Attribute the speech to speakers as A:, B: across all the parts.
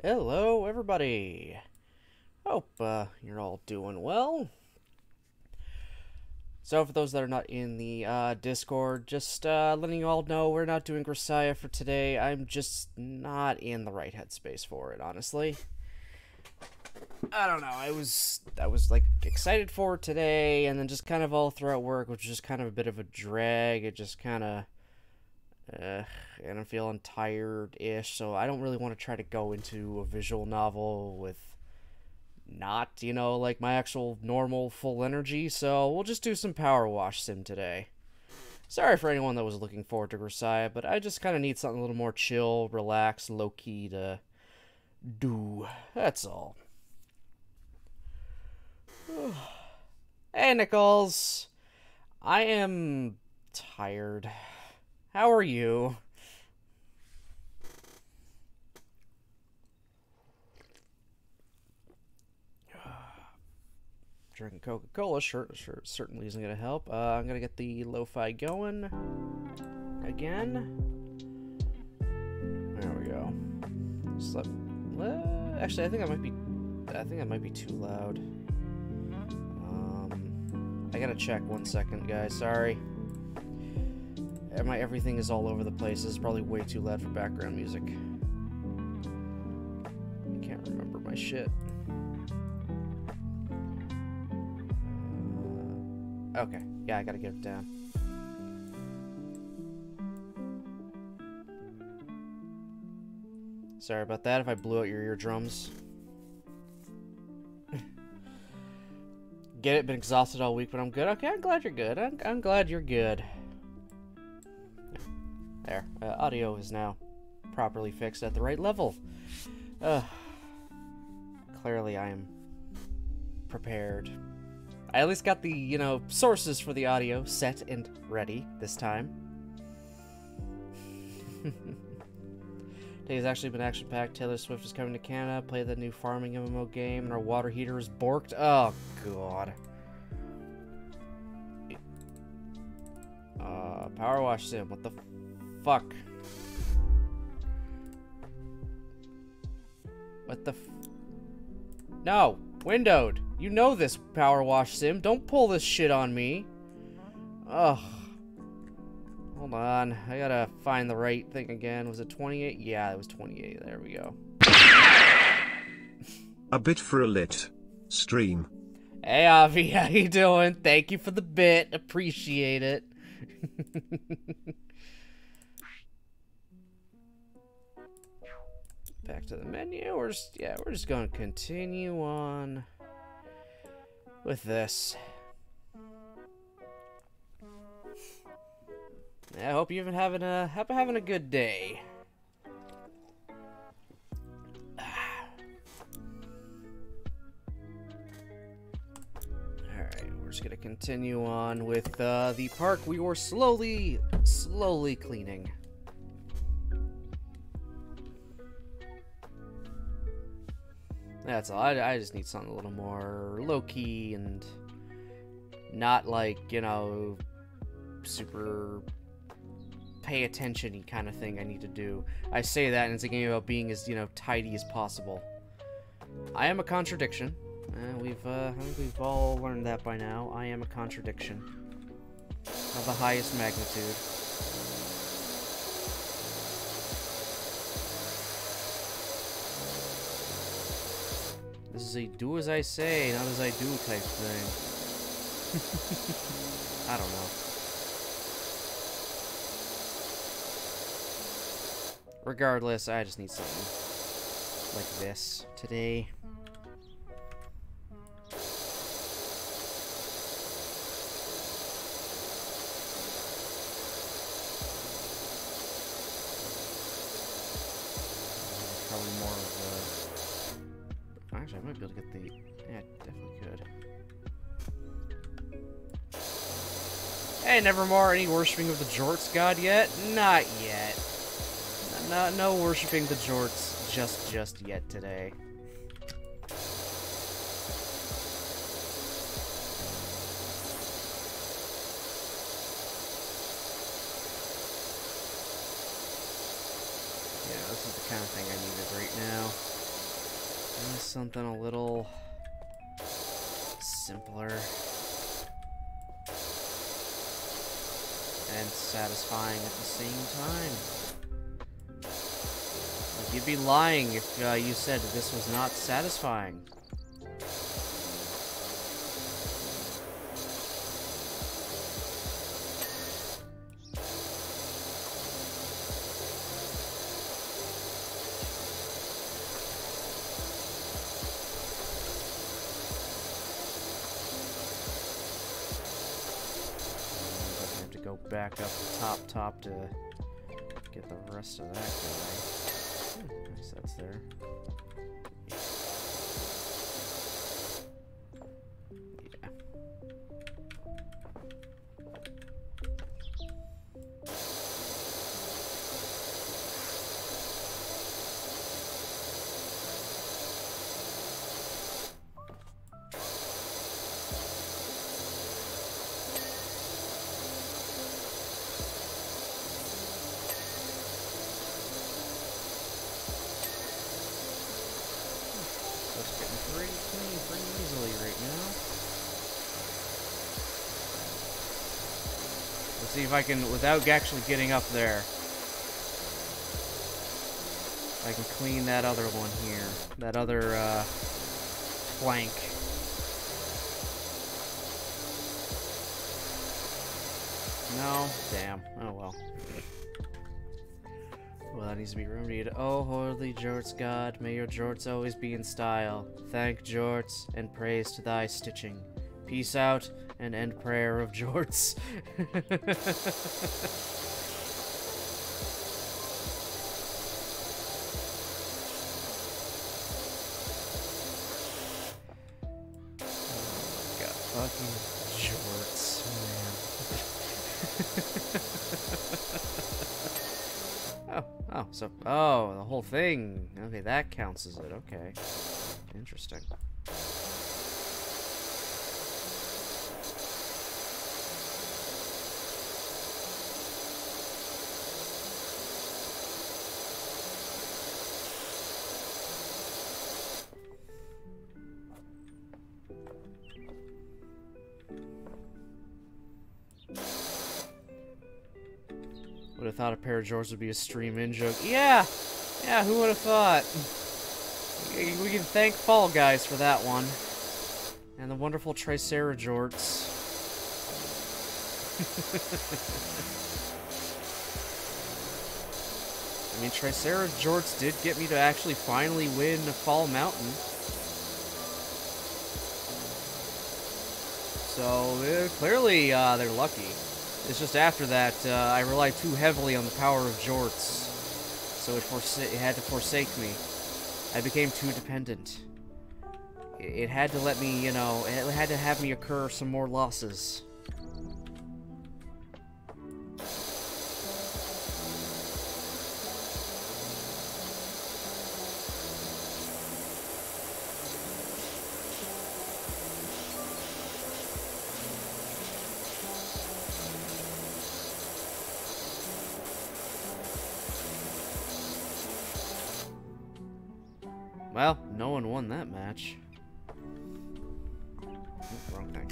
A: Hello, everybody. Hope you're all doing well. So, for those that are not in the Discord, just letting you all know we're not doing Grisaya for today. I'm just not in the right headspace for it, honestly. I don't know. I was like excited for it today, and then just kind of all throughout work, which was just kind of a bit of a drag. It just kind of. And I'm feeling tired-ish, so I don't really want to try to go into a visual novel with not, like my actual normal full energy, so we'll just do some PowerWash Sim today. Sorry for anyone that was looking forward to Grisaya, but I just kind of need something a little more chill, relaxed, low-key to do. That's all. Hey, Nichols. I am tired. How are you? Drinking Coca-Cola certainly isn't going to help. I'm going to get the lo-fi going again. There we go. Actually, I think that might be too loud. I gotta check 1 second, guys. Sorry. Everything is all over the place. This is probably way too loud for background music. I can't remember my shit. Okay. Yeah, I gotta get it down. Sorry about that if I blew out your eardrums. Get it? Been exhausted all week, but I'm good. Okay, I'm glad you're good. I'm glad you're good. There. Audio is now properly fixed at the right level. Clearly I am prepared. I at least got the, sources for the audio set and ready this time. Today's actually been action-packed. Taylor Swift is coming to Canada, play the new farming MMO game, and our water heater is borked. Oh, God. PowerWash Sim, what the fuck? What the No! Windowed! You know this, PowerWash Sim. Don't pull this shit on me. Ugh. Hold on. I gotta find the right thing again. Was it 28? Yeah, it was 28. There we go.
B: A bit for a lit stream.
A: Hey, Avi. How you doing? Thank you for the bit. Appreciate it. Back to the menu. We're just gonna continue on with this. I hope you've been having a good day. Alright, we're just gonna continue on with the park we were slowly cleaning. That's all. I just need something a little more low-key and not like, super pay attention-y kind of thing I need to do. I say that and it's a game about being as, tidy as possible. I am a contradiction. I think we've all learned that by now. I am a contradiction of the highest magnitude. This is a do as I say, not as I do type thing. I don't know. Regardless, I just need something like this today. Probably more of a... Actually, I might be able to get the... Yeah, definitely could. Hey, Nevermore, any worshipping of the Jorts god yet? Not yet. No worshipping the Jorts just yet today. Yeah, this is the kind of thing I needed right now. Something a little simpler and satisfying at the same time. Like, you'd be lying if you said that this was not satisfying. Go back up the top to get the rest of that guy. Nice, that's there. Yeah. That's getting pretty clean pretty easily right now. Let's see if I can, without actually getting up there, I can clean that other one here. That other, plank. No? Damn. Oh well. Well, that needs to be remedied. Oh, holy Jort's God, may your Jorts always be in style. Thank Jorts, and praise to thy stitching. Peace out, and end prayer of Jorts. Oh my God, fucking Jorts, man. Oh, the whole thing. Okay, that counts as it. Okay. Interesting. Would have thought a pair of Jorts would be a stream in joke. Yeah! Yeah, who would have thought? We can thank Fall Guys for that one. And the wonderful Tricera Jorts. I mean, Tricera Jorts did get me to actually finally win Fall Mountain. So, clearly, they're lucky. It's just after that, I relied too heavily on the power of Jorts. So it had to forsake me. I became too dependent. It had to let me, you know, it had to have me occur some more losses. Well, no one won that match. Ooh, wrong thing.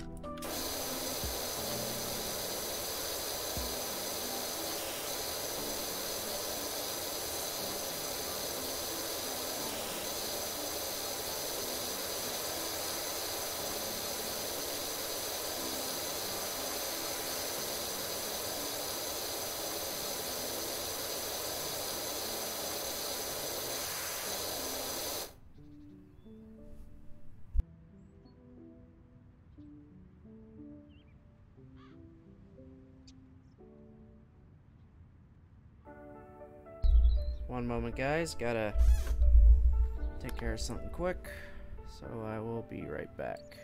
A: One moment, guys. Gotta take care of something quick. So I will be right back.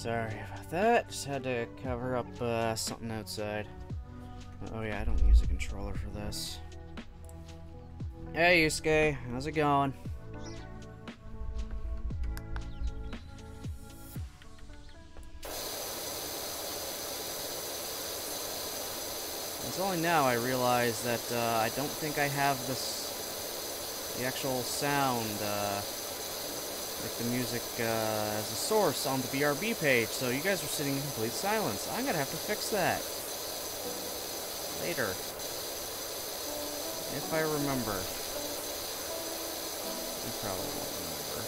A: Sorry about that. Just had to cover up something outside. Oh yeah, I don't use a controller for this. Hey Yusuke, how's it going? It's only now I realize that I don't think I have the actual sound, like the music as a source on the BRB page, so you guys are sitting in complete silence. I'm gonna have to fix that later, if I remember. I probably won't remember.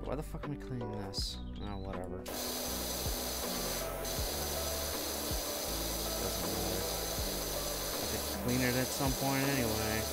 A: Why the fuck am I cleaning this? Oh, whatever. Doesn't matter. I could clean it at some point anyway.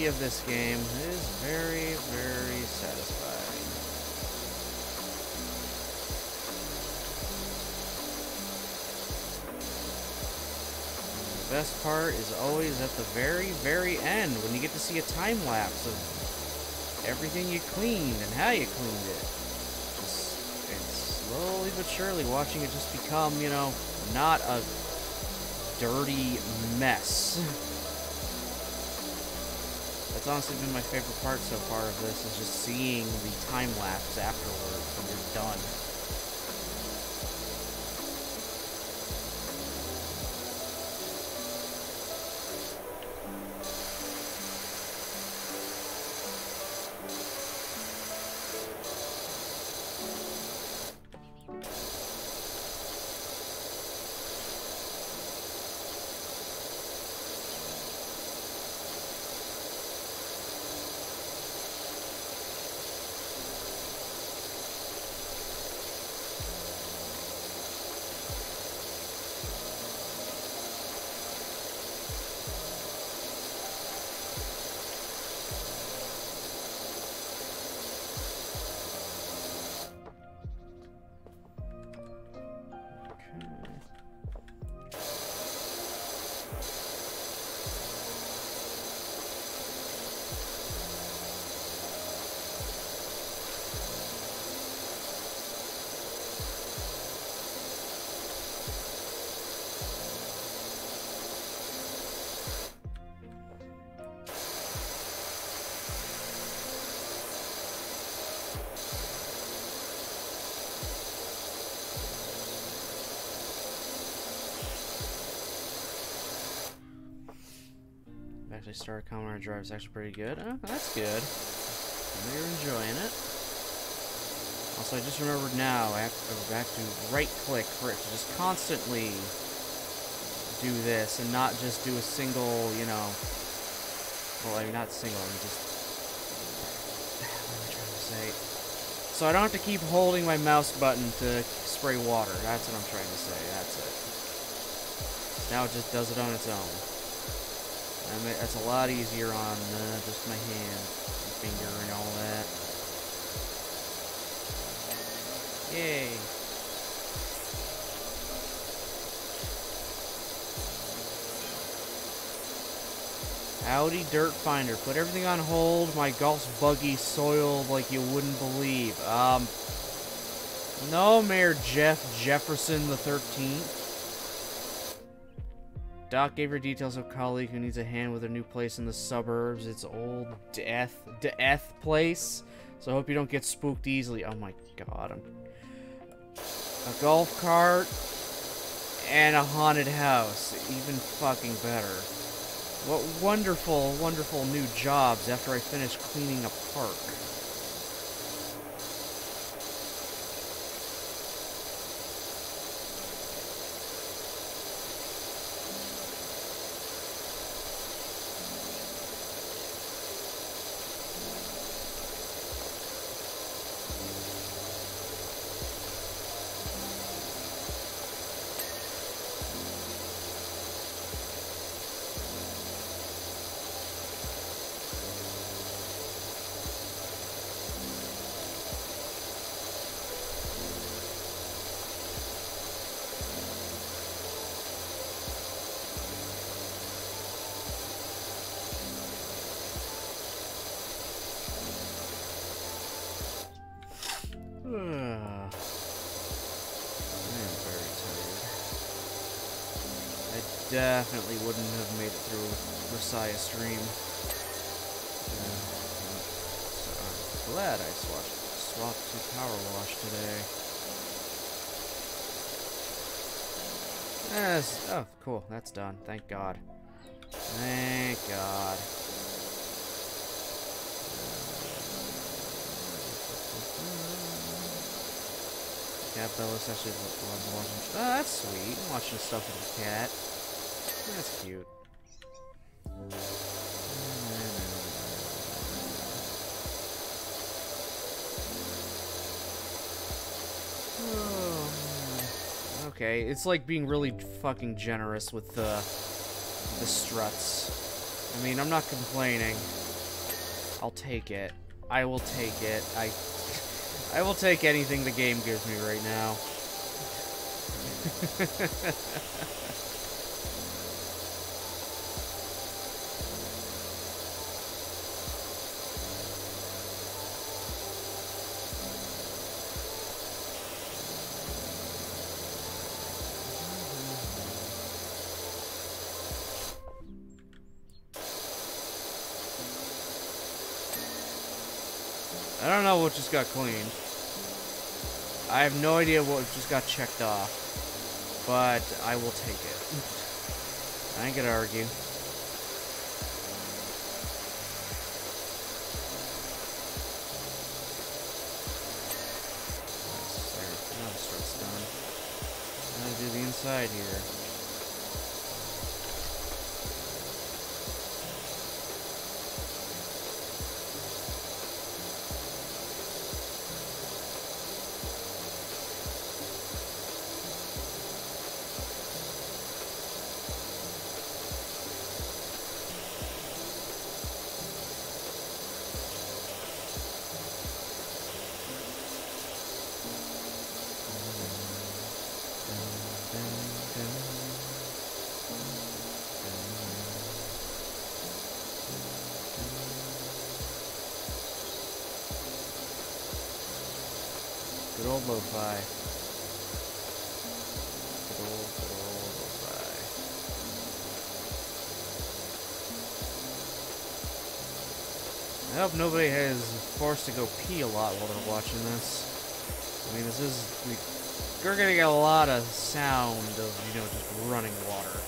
A: Of this game is very, very satisfying. And the best part is always at the very, very end when you get to see a time lapse of everything you cleaned and how you cleaned it. It's slowly but surely watching it just become, you know, not a dirty mess. That's honestly been my favorite part so far of this, is just seeing the time lapse afterwards when you're done. Actually started coming on our drive. It's actually pretty good. Oh, that's good. You're enjoying it. Also, I just remembered now I have to go back to right click for it to just constantly do this and not just do a single, you know, well, I mean, not single, I mean just, what am I trying to say? So I don't have to keep holding my mouse button to spray water. That's what I'm trying to say. That's it. Now it just does it on its own. I mean, that's a lot easier on just my hand, my finger, and all that. Yay! Howdy, Dirt Finder. Put everything on hold. My golf's buggy, soiled like you wouldn't believe. No, Mayor Jeff Jefferson the 13th. Doc gave her details of a colleague who needs a hand with a new place in the suburbs. It's old death place. So I hope you don't get spooked easily. Oh my god. A golf cart and a haunted house. Even fucking better. What wonderful, wonderful new jobs after I finish cleaning a park. I am very tired. I definitely wouldn't have made it through Messiah stream. So I'm glad I swapped to PowerWash today. Yes. Oh, cool. That's done. Thank God. Thank God. Cat Bellis actually loves watching. Oh, that's sweet. Watching stuff with the cat. That's cute. Oh, okay, it's like being really fucking generous with the struts. I mean, I'm not complaining. I'll take it. I will take it. I will take anything the game gives me right now. I don't know what just got cleaned. I have no idea what just got checked off, but I will take it. I ain't gonna argue. Nice. There. Now the strut's done. Now to do the inside here. Good old lo-fi. Good old lo-fi. I hope nobody is forced to go pee a lot while they're watching this. I mean, we're gonna get a lot of sound of, you know, just running water.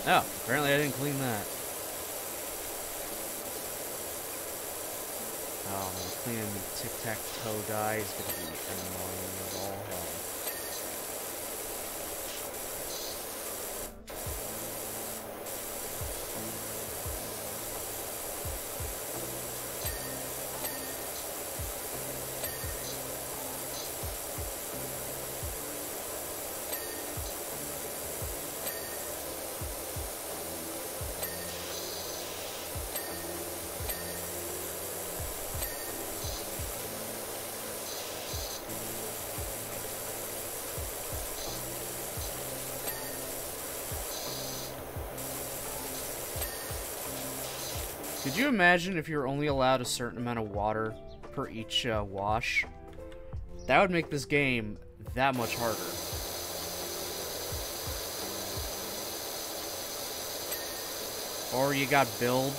A: Oh, apparently I didn't clean that. Oh, man, cleaning tic-tac-toe die is gonna be annoying as all hell. Could you imagine if you're only allowed a certain amount of water per each wash? That would make this game that much harder. Or you got build.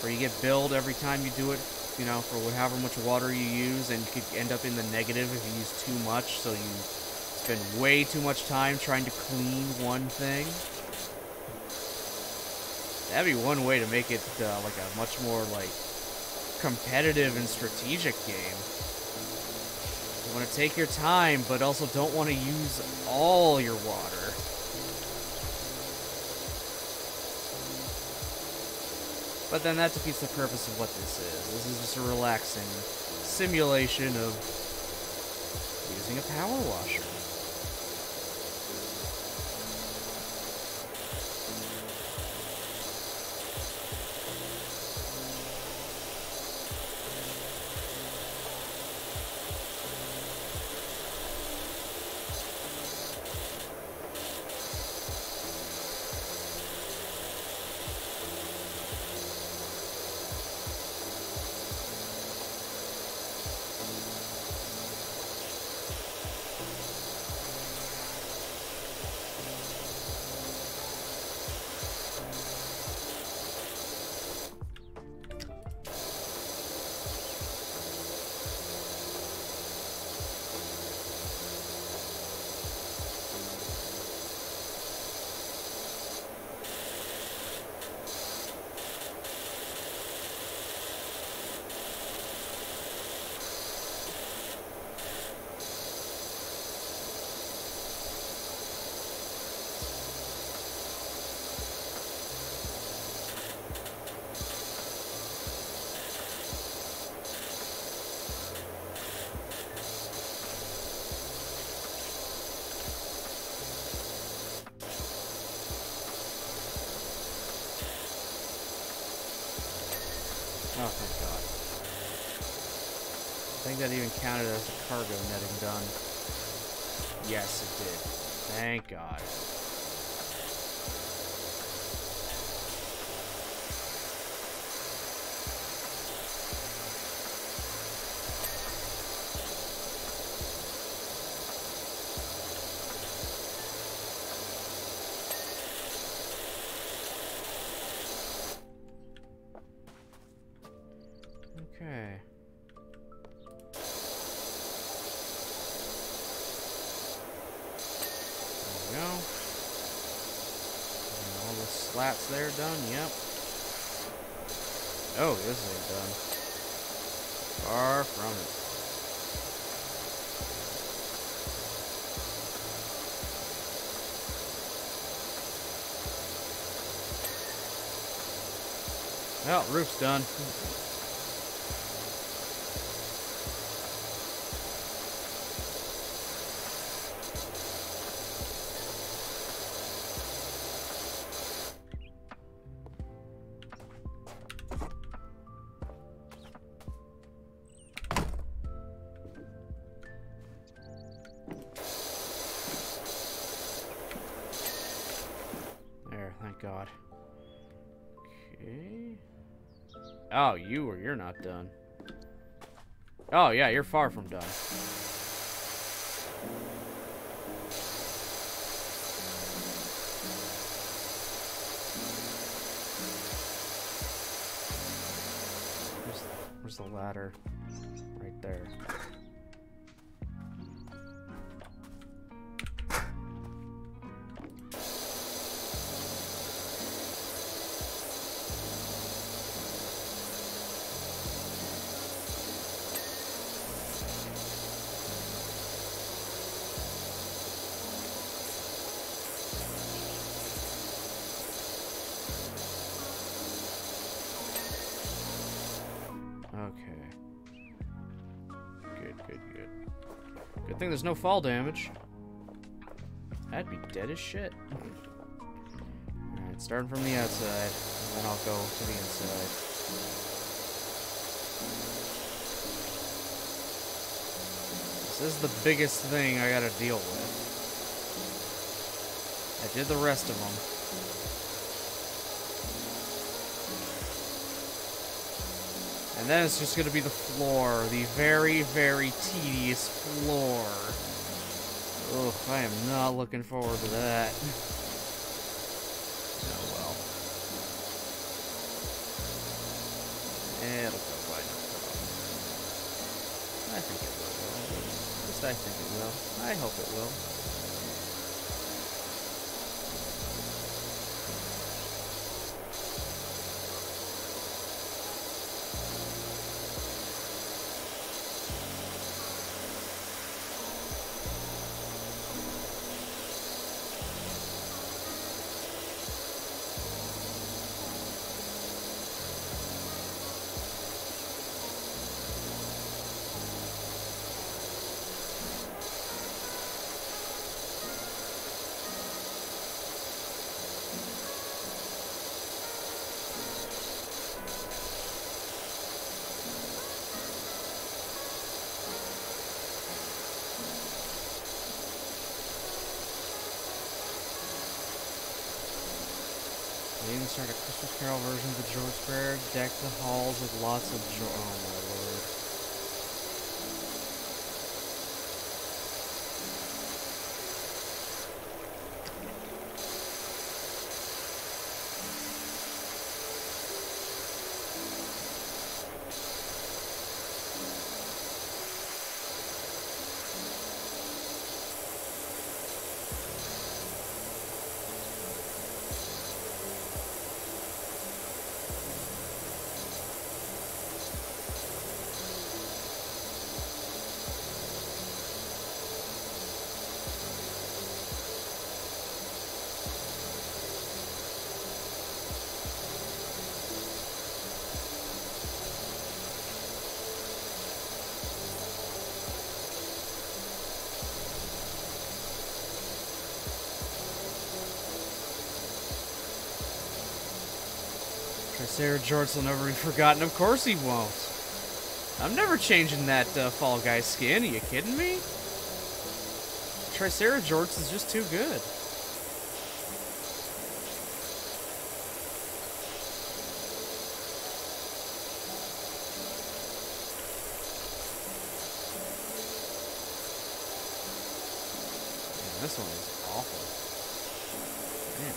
A: Or you get billed every time you do it, you know, for however much water you use, and you could end up in the negative if you use too much, so you spend way too much time trying to clean one thing. That'd be one way to make it like a much more like competitive and strategic game. You want to take your time, but also don't want to use all your water. But then that defeats the purpose of what this is. This is just a relaxing simulation of using a power washer. Oh, thank God. I think that even counted as the cargo netting done. Yes, it did. Thank God. Okay. There we go. And all the slats there done, yep. Oh, this ain't done. Far from it. Well, roof's done. There, thank God. Okay. Oh, you're not done. Oh, yeah, you're far from done. Where's the ladder? Right there. Okay. Good. Good thing there's no fall damage. I'd be dead as shit. Alright, starting from the outside, and then I'll go to the inside. This is the biggest thing I gotta deal with. I did the rest of them. And then it's just going to be the floor. The very, very tedious floor. Ugh, I am not looking forward to that. Oh well. It'll go by no problem. I think it will. At least I think it will. I hope it will. They even start a Christmas Carol version of the George Fair, deck the halls with lots of joy. Oh my lord. Sarah Jorts will never be forgotten. Of course he won't. I'm never changing that Fall Guy skin. Are you kidding me? Triceratops Jorts is just too good. Man, this one is awful. Man.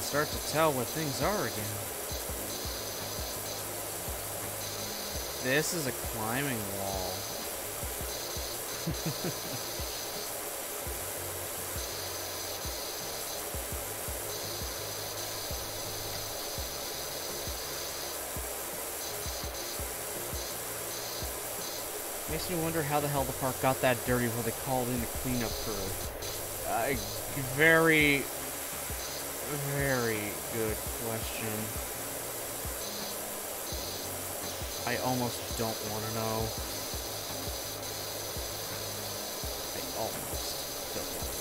A: Start to tell what things are again. This is a climbing wall. Makes me wonder how the hell the park got that dirty before they called in the cleanup crew. Very, very good question. I almost don't want to know. I almost don't want to know.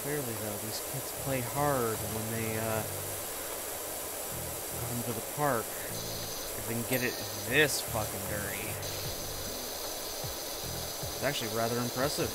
A: Clearly, though, these kids play hard when they come to the park. If they can get it this fucking dirty. It's actually rather impressive.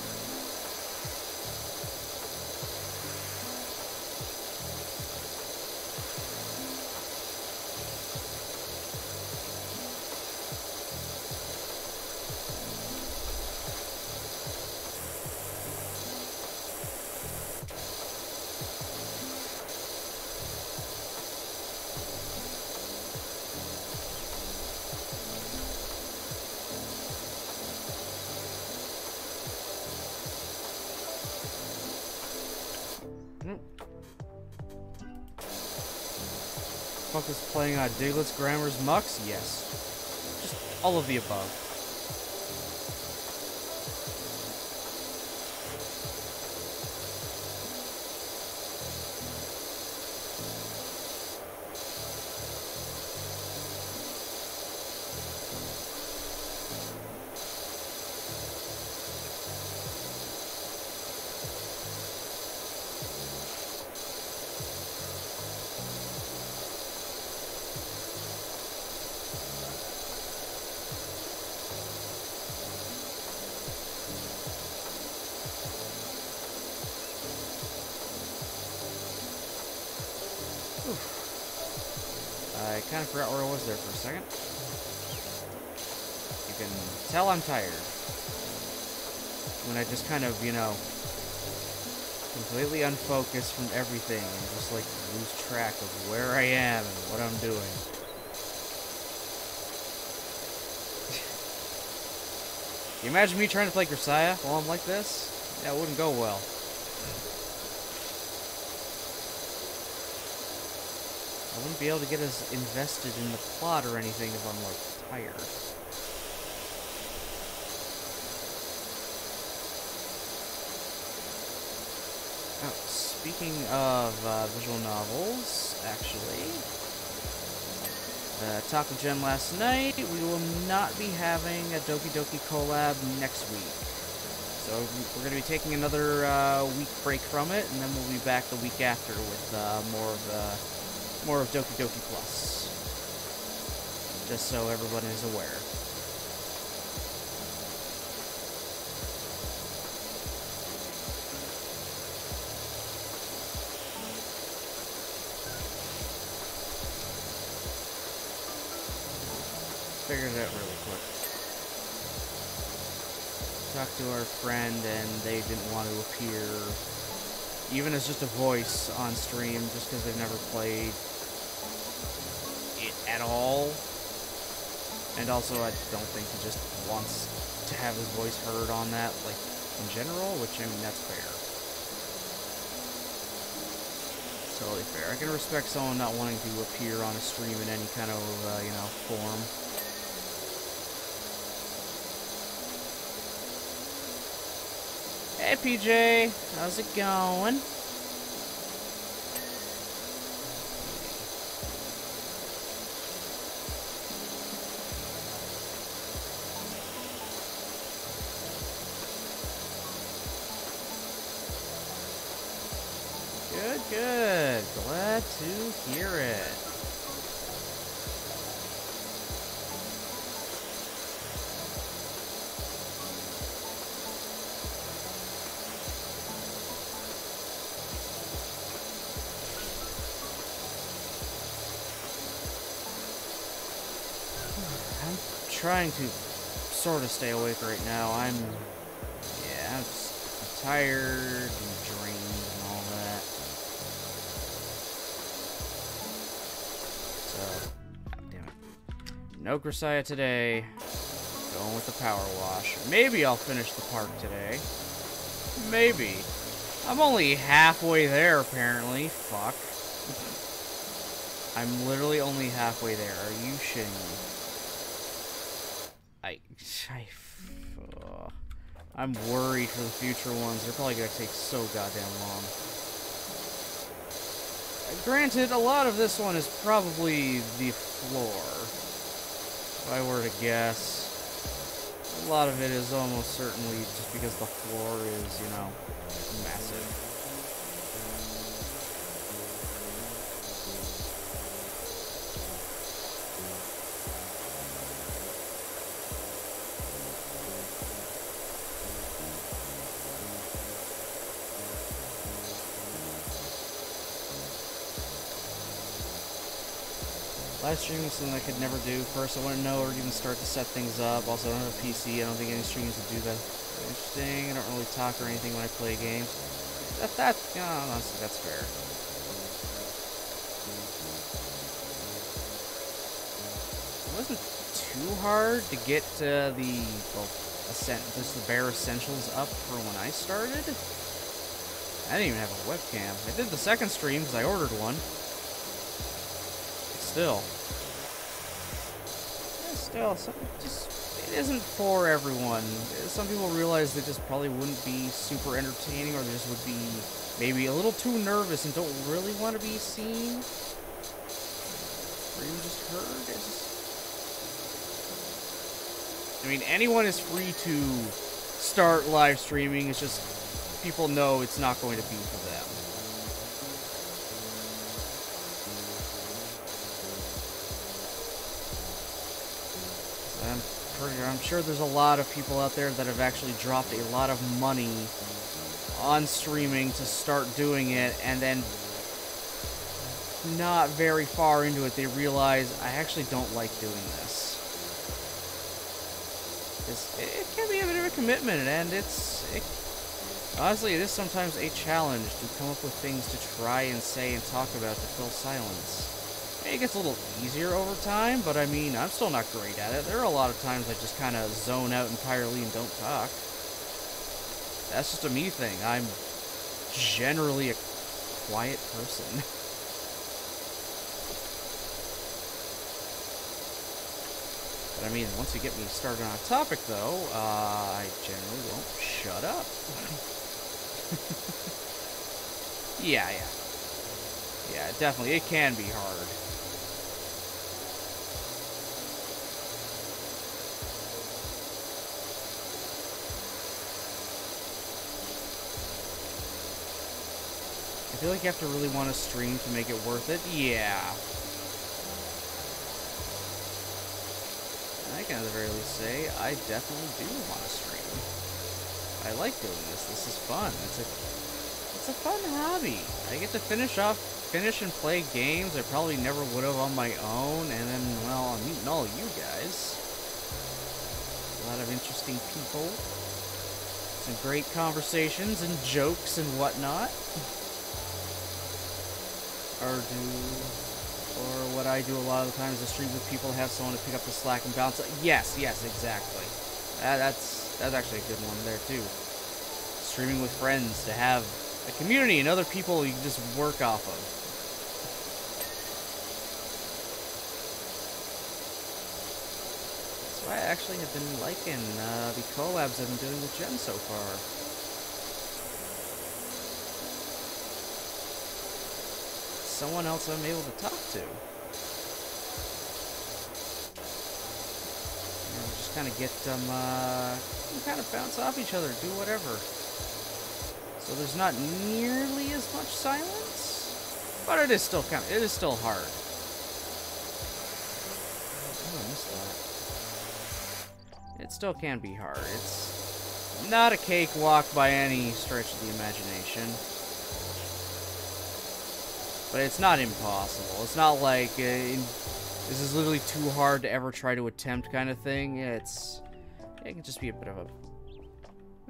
A: Fuck is playing Diglett's Grammar's Mux? Yes. Just all of the above. I kind of forgot where I was there for a second. You can tell I'm tired. When I just kind of, you know, completely unfocused from everything and just, like, lose track of where I am and what I'm doing. You imagine me trying to play Grisaya while I'm like this? Yeah, it wouldn't go well. I wouldn't be able to get as invested in the plot or anything if I'm, like, tired. Oh, speaking of visual novels, actually, Taco Gem last night, we will not be having a Doki Doki collab next week. So we're going to be taking another week break from it, and then we'll be back the week after with more of Doki Doki Plus. Just so everyone is aware. Figured it out really quick. Talked to our friend and they didn't want to appear even as just a voice on stream just because they've never played it at all. And also I don't think he just wants to have his voice heard on that, like, in general, which, I mean, that's fair. Totally fair. I can respect someone not wanting to appear on a stream in any kind of, you know, form. Hey PJ, how's it going? Good, good. Glad to hear it. I'm trying to sort of stay awake right now. I'm tired and drained and all that. So, God damn it. No Grisaya today. Going with the PowerWash. Maybe I'll finish the park today. Maybe. I'm only halfway there, apparently. Fuck. I'm literally only halfway there. Are you shitting me? I'm worried for the future ones. They're probably gonna take so goddamn long. Granted, a lot of this one is probably the floor. If I were to guess. A lot of it is almost certainly just because the floor is, you know, massive. Live streaming is something I could never do. First, I wouldn't know or even start to set things up. Also, I don't have a PC. I don't think any streams would do that. Interesting. I don't really talk or anything when I play games. That's fair. It wasn't too hard to get just the bare essentials up for when I started. I didn't even have a webcam. I did the second stream because I ordered one. Still, it isn't for everyone. Some people realize they just probably wouldn't be super entertaining, or they just would be maybe a little too nervous and don't really want to be seen, or even just heard. I mean, anyone is free to start live streaming. It's just people know it's not going to be for them. I'm sure there's a lot of people out there that have actually dropped a lot of money on streaming to start doing it, and then not very far into it, they realize, I actually don't like doing this. It can be a bit of a commitment, and honestly, it is sometimes a challenge to come up with things to try and say and talk about to fill silence. It gets a little easier over time, but I mean, I'm still not great at it. There are a lot of times I just kind of zone out entirely and don't talk. That's just a me thing. I'm generally a quiet person. But I mean, once you get me started on a topic, though, I generally won't shut up. Yeah, definitely. It can be hard. I feel like you have to really want to stream to make it worth it. Yeah. I can at the very least say, I definitely do want to stream. I like doing this. This is fun. It's a fun hobby. I get to finish and play games I probably never would have on my own, and then, well, I'm meeting all of you guys. A lot of interesting people. Some great conversations and jokes and whatnot. Or what I do a lot of the times is stream with people, have someone to pick up the slack and bounce. Yes, exactly. That's actually a good one there too. Streaming with friends, to have a community and other people you can just work off of. So I actually have been liking the collabs I've been doing with Jen so far. Someone else I'm able to talk to. Just kind of get them, kind of bounce off each other, do whatever. So there's not nearly as much silence, but it is still hard. Oh, I missed that. It still can be hard. It's not a cakewalk by any stretch of the imagination. But it's not impossible. It's not like this is literally too hard to ever try to attempt kind of thing. It can just be a bit of a...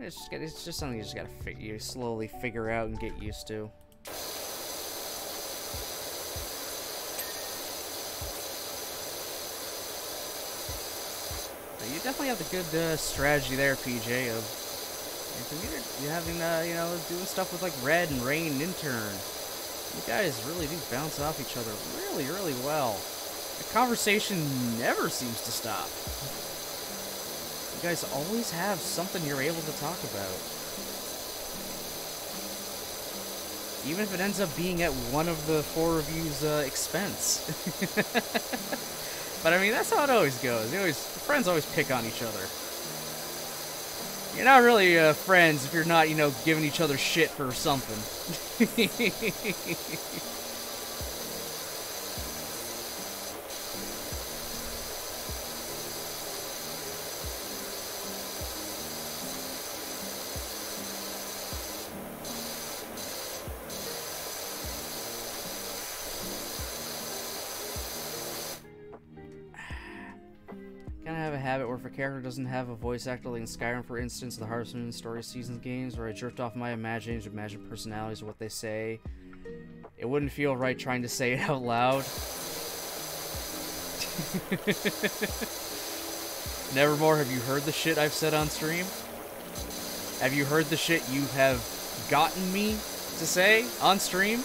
A: It's just something you just gotta slowly figure out and get used to. But you definitely have the good strategy there, PJ, of you having, you know, doing stuff with like Red and Rain and Intern. You guys really do bounce off each other really, really well. The conversation never seems to stop. You guys always have something you're able to talk about. Even if it ends up being at one of the four of you's expense. But I mean, that's how it always goes. Friends always pick on each other. You're not really friends if you're not, you know, giving each other shit for something. Where if a character doesn't have a voice actor, like in Skyrim, for instance, the Harvest Moon story seasons games, where I jerked off my imaginings or imagined personalities or what they say, it wouldn't feel right trying to say it out loud. Nevermore, have you heard the shit I've said on stream? Have you heard the shit you have gotten me to say on stream?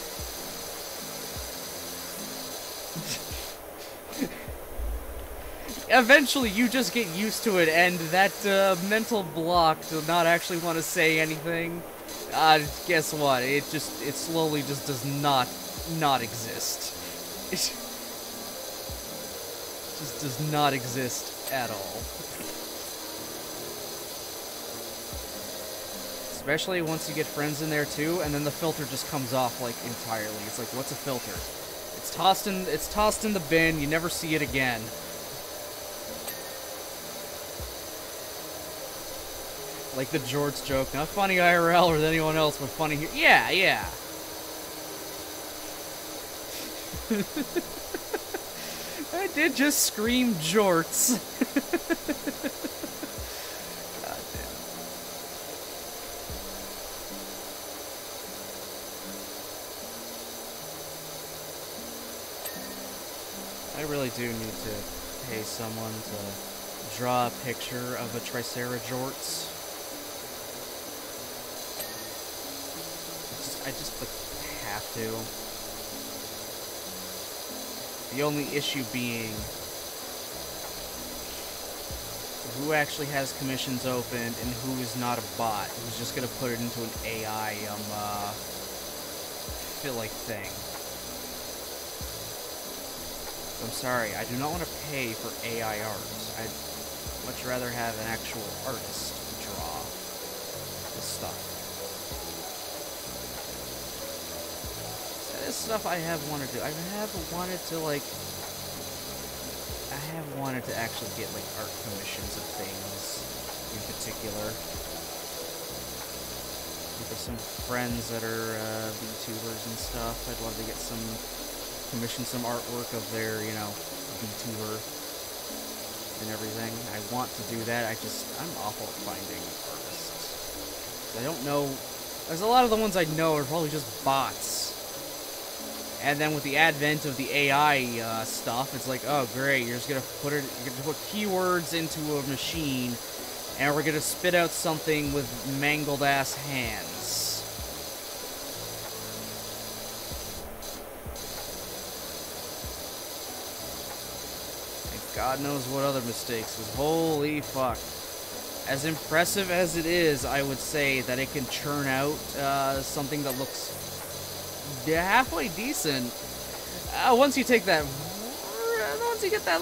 A: Eventually, you just get used to it, and that mental block to not actually want to say anything, guess what? It slowly just does not exist. It just does not exist at all. Especially once you get friends in there too, and then the filter just comes off like entirely. It's like, what's a filter? It's tossed in the bin. You never see it again. Like the Jorts joke, not funny IRL or with anyone else, but funny here. Yeah, yeah. I did just scream Jorts. God damn. I really do need to pay someone to draw a picture of a Tricerajorts. I just have to. The only issue being who actually has commissions open and who is not a bot, who's just gonna put it into an AI like thing. I'm sorry, I do not want to pay for AI art. I'd much rather have an actual artist draw this stuff. This stuff I have wanted to. I have wanted to actually get like art commissions of things in particular. With some friends that are VTubers and stuff, I'd love to get commission some artwork of their, you know, VTuber and everything. I want to do that. I'm awful at finding artists. I don't know. There's a lot of the ones I know are probably just bots. And then with the advent of the AI stuff, it's like, oh great, you're gonna put keywords into a machine, and we're gonna spit out something with mangled ass hands. And God knows what other mistakes, because holy fuck. As impressive as it is, I would say that it can churn out something that looks halfway decent. Once you get that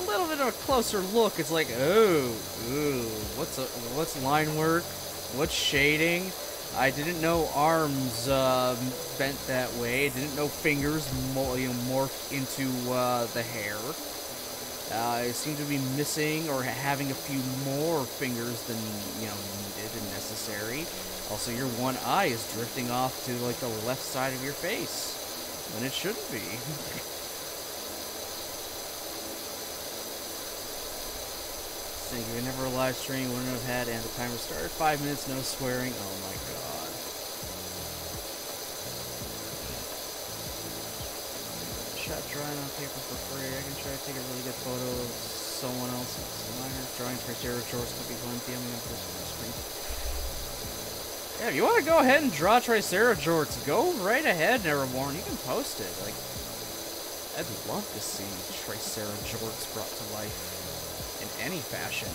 A: little bit of a closer look, it's like, ooh, what's line work? What's shading? I didn't know arms bent that way. I didn't know fingers morphed into the hair. I seem to be missing or having a few more fingers than needed and necessary. Also, your one eye is drifting off to like the left side of your face when it shouldn't be. Think if you never live stream, wouldn't have had, and the timer started 5 minutes, no swearing. Oh my god. Shot drawing on paper for free. I can try to take a really good photo of someone else's minor drawing. Triceratops could be fun. DM me on the screen. Yeah, if you want to go ahead and draw Triceratops, go right ahead, Neverborn. You can post it. Like, I'd love to see Triceratops brought to life in any fashion.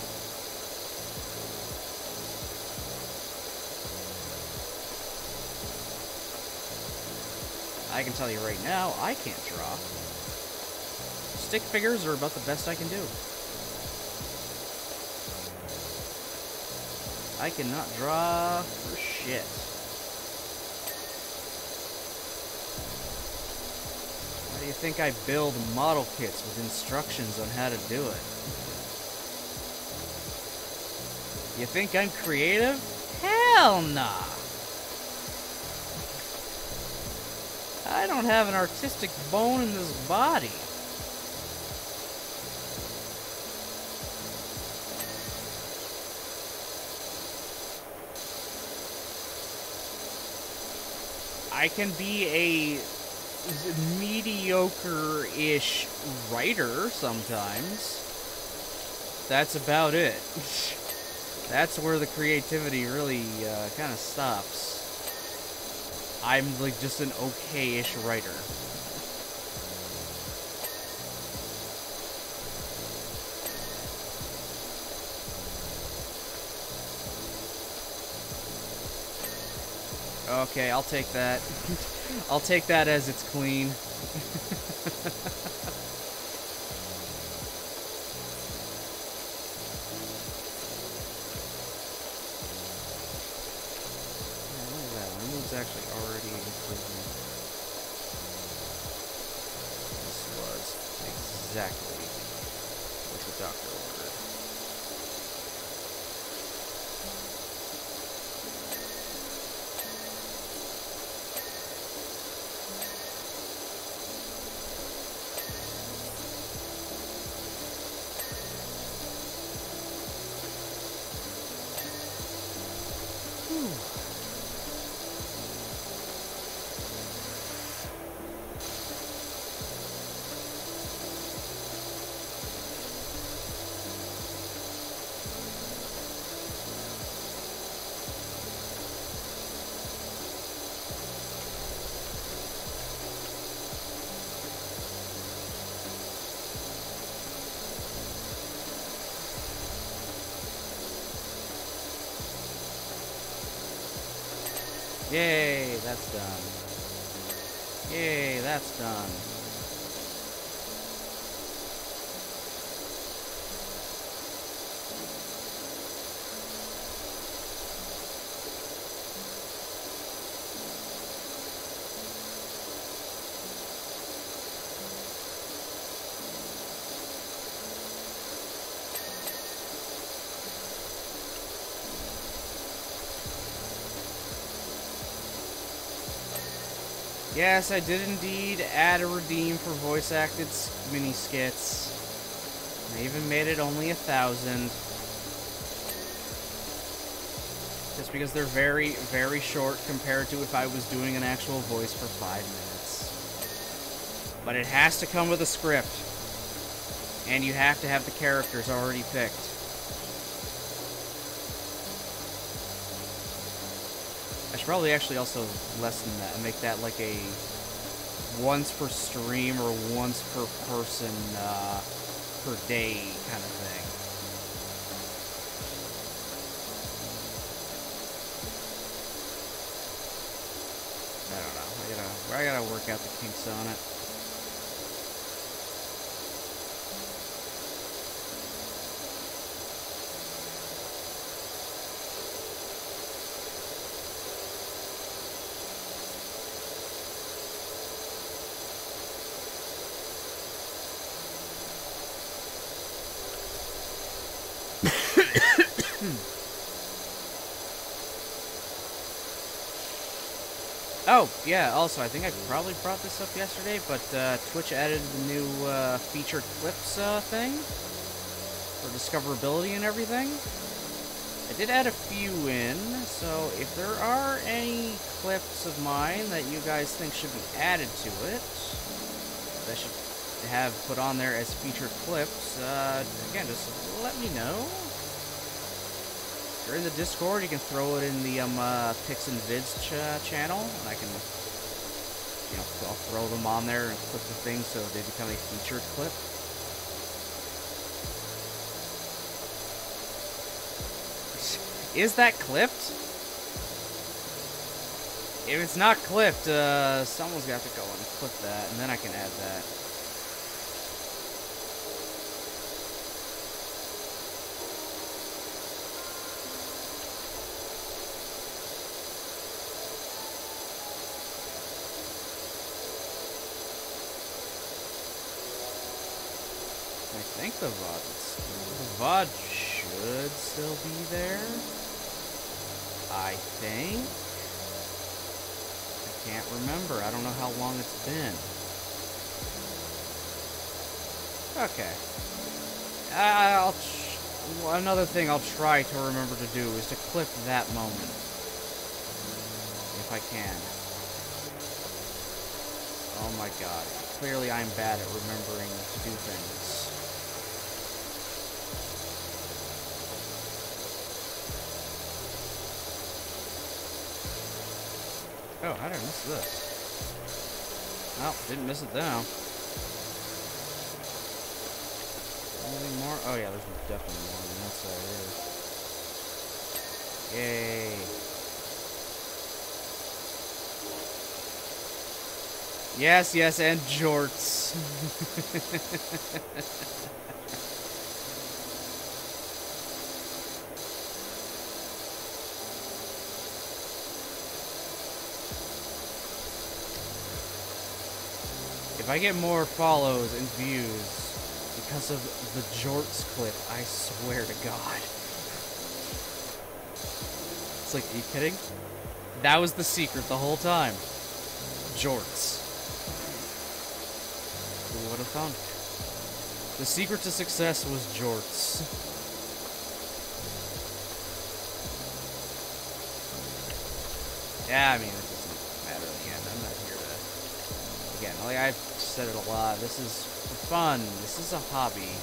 A: I can tell you right now, I can't draw. Stick figures are about the best I can do. I cannot draw for shit. Why do you think I build model kits with instructions on how to do it? You think I'm creative? Hell nah! I don't have an artistic bone in this body. I can be a mediocre-ish writer sometimes. That's about it. That's where the creativity really kind of stops. I'm like just an okay-ish writer. Okay, I'll take that. I'll take that as it's clean. Actually already improving. This was exactly what the doctor ordered. Yay, that's done. Yay, that's done. Yes, I did indeed add a redeem for voice-acted mini-skits. I even made it only 1,000. Just because they're very, very short compared to if I was doing an actual voice for 5 minutes. But it has to come with a script. And you have to have the characters already picked. I should probably actually also lessen that and make that like a once per stream or once per person per day kind of thing. I don't know. I gotta work out the kinks on it. Oh, yeah, also, I think I probably brought this up yesterday, but Twitch added the new featured clips thing. for discoverability and everything. I did add a few in, so if there are any clips of mine that you guys think should be added to it, that should have put on there as featured clips, again, just let me know. If you're in the Discord, you can throw it in the Pics and Vids channel, and I can, you know, I'll throw them on there and clip the things so they become a featured clip. Is that clipped? If it's not clipped, someone's got to go and clip that, and then I can add that. I think the VOD should still be there. I think. I can't remember. I don't know how long it's been. Okay. Another thing I'll try to remember to do is to clip that moment. If I can. Oh my god. Clearly I'm bad at remembering to do things. Oh, how did I miss this? Oh, didn't miss it now. Anything more? Oh yeah, there's definitely more on that side here. Yay. Yes, yes, and jorts. If I get more follows and views because of the jorts clip, I swear to God. It's like, are you kidding? That was the secret the whole time. Jorts. Who would have thunk? The secret to success was jorts. Yeah, I mean, it doesn't matter in the end. I'm not here to... Again, like I've said it a lot, this is for fun. This is a hobby.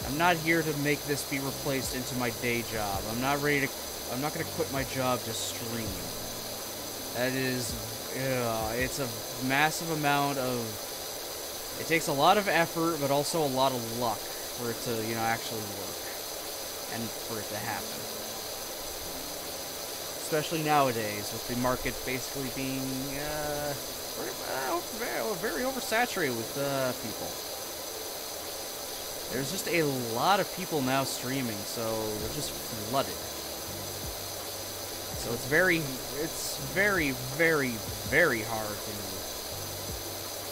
A: I'm not here to make this be replaced into my day job. I'm not going to quit my job to stream. That is... it's a massive amount of... It takes a lot of effort, but also a lot of luck for it to, you know, actually work. And for it to happen. Especially nowadays, with the market basically being, very oversaturated with, people. There's just a lot of people now streaming, so they're just flooded. So it's very, very, very hard to,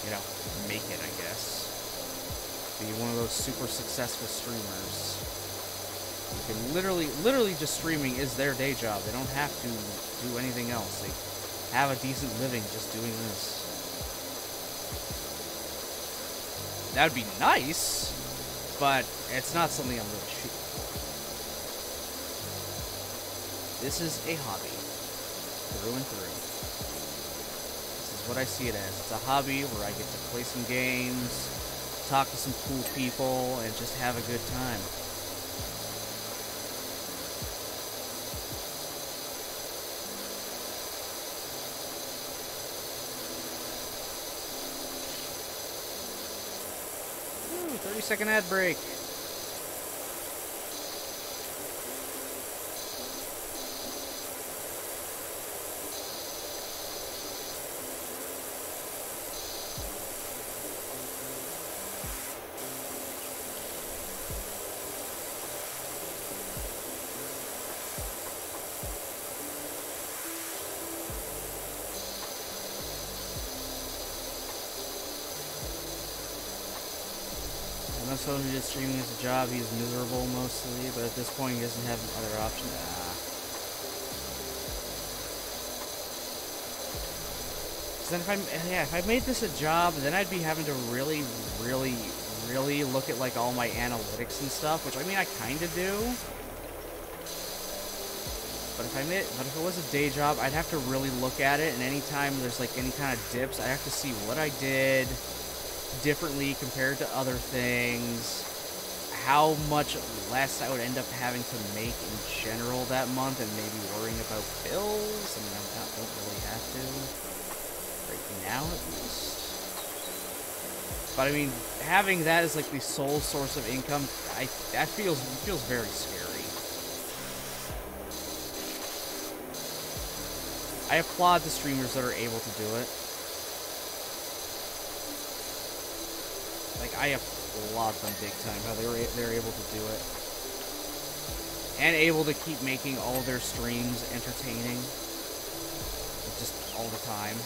A: you know, make it, I guess. Be one of those super successful streamers. You can literally just streaming is their day job. They don't have to do anything else. They have a decent living just doing this. That'd be nice, but it's not something I'm really shooting for. This is a hobby, through and through. This is what I see it as. It's a hobby where I get to play some games, talk to some cool people, and just have a good time. Ooh, 30-second ad break. Someone who just streaming as a job, he's miserable mostly, but at this point he doesn't have other options. So then if I made this a job, then I'd be having to really really look at, like, all my analytics and stuff, which, I mean, I kind of do. But if it was a day job, I'd have to really look at it, and anytime there's, like, any kind of dips, I have to see what I did differently compared to other things, how much less I would end up having to make in general that month, and maybe worrying about bills. I mean, I don't really have to, right now at least. But I mean, having that as like the sole source of income, that feels very scary. I applaud the streamers that are able to do it. Like, I applaud them big time how they're able to do it, and able to keep making all their streams entertaining, just all the time.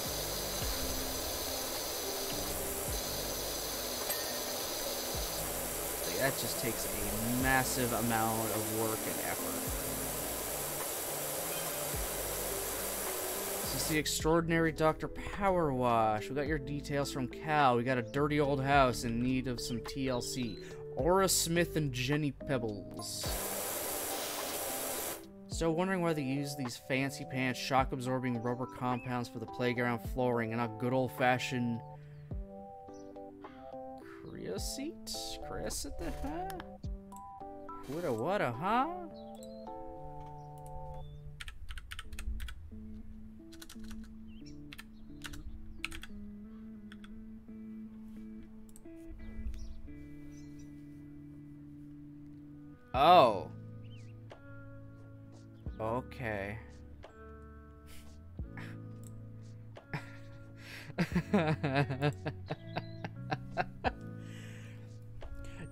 A: Like, that just takes a massive amount of work and effort. This is the extraordinary Dr. PowerWash. We got your details from Cal. We got a dirty old house in need of some TLC. Aura Smith and Jenny Pebbles. So wondering why they use these fancy pants shock-absorbing rubber compounds for the playground flooring and not good old-fashioned Creosote, huh? What, huh? Oh. Okay.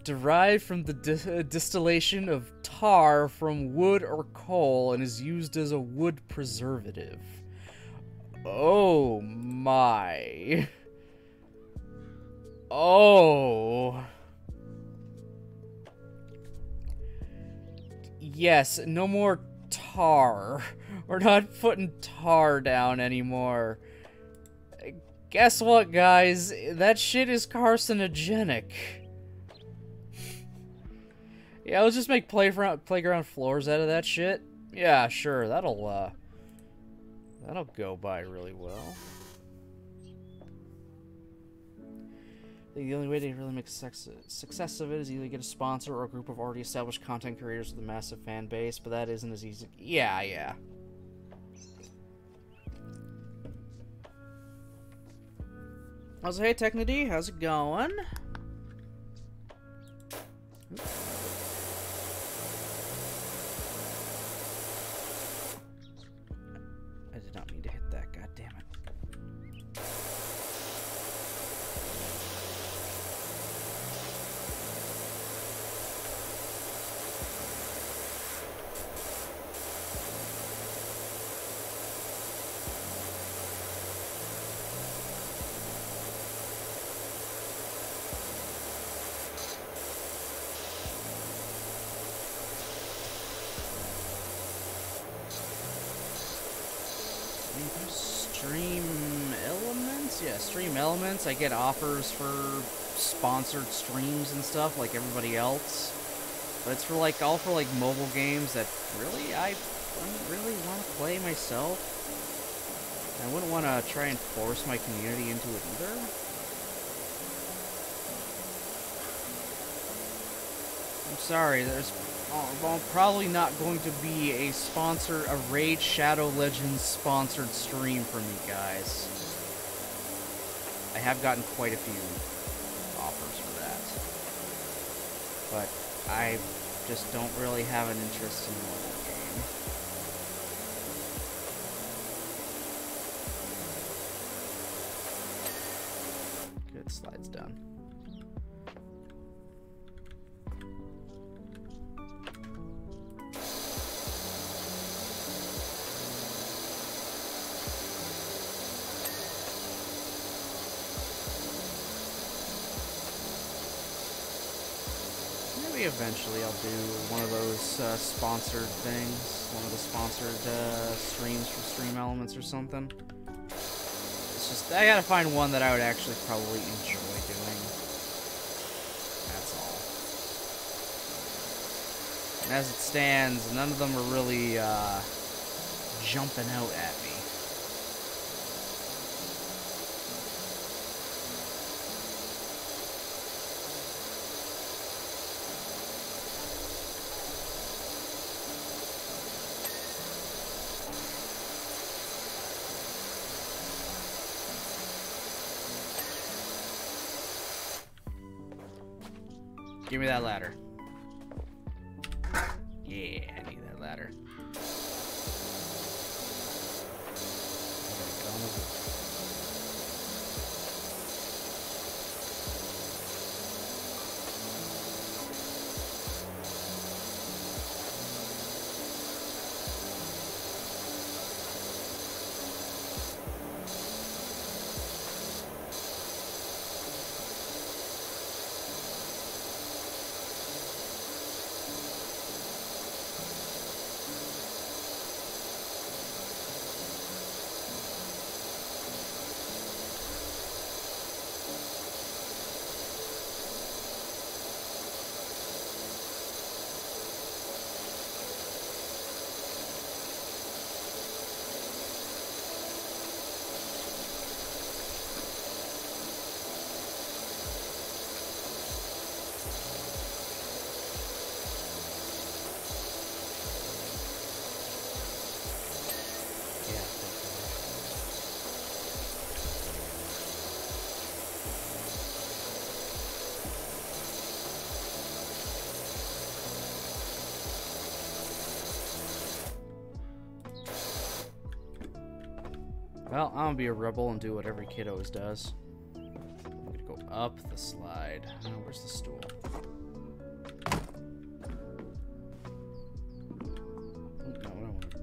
A: Derived from the distillation of tar from wood or coal and is used as a wood preservative. Oh my. Oh. Yes, no more tar. We're not putting tar down anymore. Guess what, guys? That shit is carcinogenic. Yeah, let's just make playground floors out of that shit. Yeah, sure, that'll go by really well. I think the only way to really make success of it is either get a sponsor or a group of already established content creators with a massive fan base, but that isn't as easy. Yeah. Also, hey, Technody, how's it going? I did not mean to hit that, god damn it. Stream Elements, I get offers for sponsored streams and stuff like everybody else, but it's for like all for like mobile games that really I wouldn't really want to play myself. I wouldn't want to try and force my community into it either. I'm sorry, there's probably not going to be a Raid Shadow Legends sponsored stream from you guys. I have gotten quite a few offers for that, but I just don't really have an interest in the mobile game. Good, slide's done. Eventually I'll do one of those sponsored things, one of the sponsored streams for Stream Elements or something. It's just, I gotta find one that I would actually probably enjoy doing. that's all. And as it stands, none of them are really jumping out at me. Give me that ladder. Yeah, I need that ladder. I gotta get on the roof. Well, I'm gonna be a rebel and do what every kid always does. I'm gonna go up the slide. Oh, where's the stool? Oh, no, I don't want to.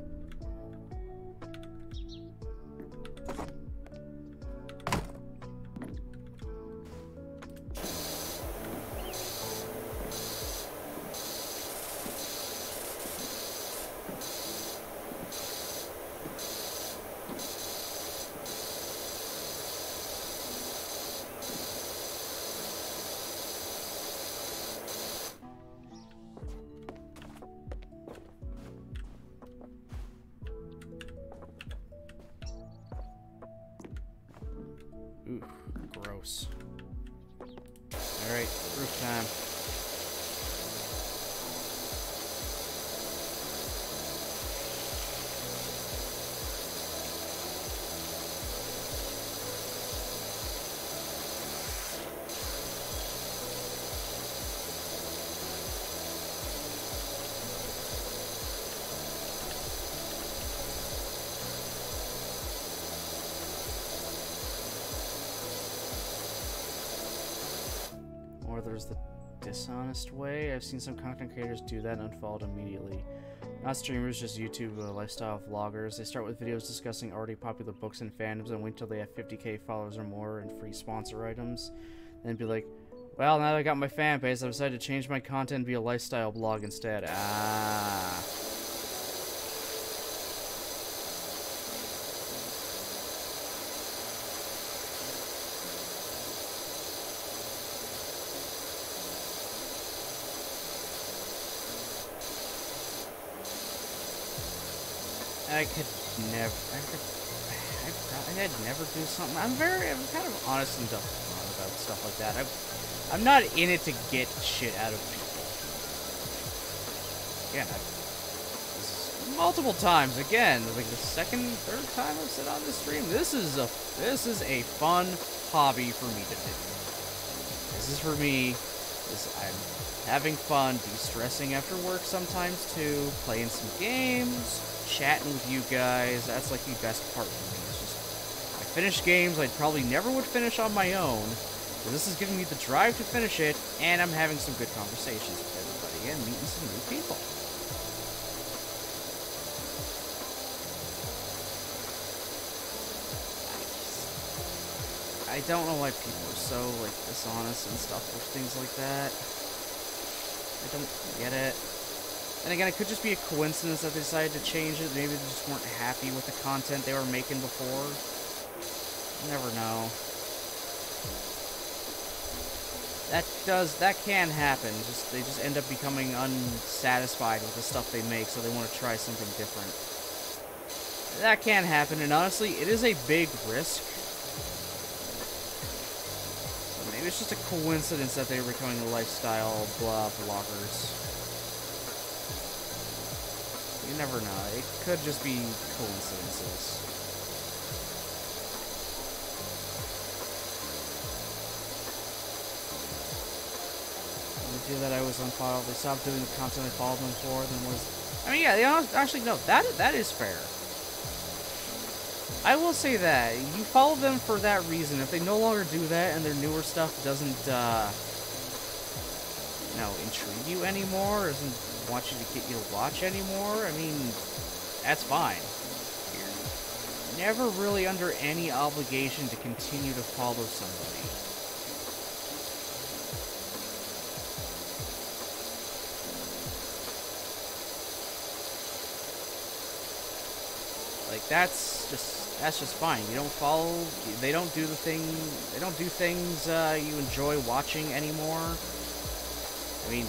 A: Ooh, gross. Alright, roof time. Or there's the dishonest way. I've seen some content creators do that and unfollowed immediately. Not streamers, just YouTube lifestyle vloggers. They start with videos discussing already popular books and fandoms and wait till they have 50k followers or more and free sponsor items. Then be like, well, now that I got my fan base, I've decided to change my content and be a lifestyle blog instead. Ah. I'd never do something. I'm kind of honest and upfront about stuff like that. I'm not in it to get shit out of people. Again, multiple times. Again, like the second, third time I've said on this stream, this is a fun hobby for me to do. This is for me. I'm having fun, de-stressing after work sometimes too, playing some games, chatting with you guys. That's like the best part for me. It's just, I finish games I probably never would finish on my own, but this is giving me the drive to finish it, and I'm having some good conversations with everybody and meeting some new people. I don't know why people are so, like, dishonest and stuff with things like that. I don't get it. And again, it could just be a coincidence that they decided to change it. Maybe they just weren't happy with the content they were making before. You never know. that can happen. They just end up becoming unsatisfied with the stuff they make, so they want to try something different. That can happen, and honestly, it is a big risk. So maybe it's just a coincidence that they're becoming lifestyle bloggers. You never know. It could just be coincidences. The deal that I was unfollowed, they stopped doing the content I followed them for, then was... I mean, yeah, actually, no, that is fair. I will say that. You follow them for that reason. If they no longer do that and their newer stuff doesn't, intrigue you anymore, or doesn't want you to get you to watch anymore, I mean, that's fine. You're never really under any obligation to continue to follow somebody. Like, that's just fine. You don't follow, they don't do things you enjoy watching anymore. I mean,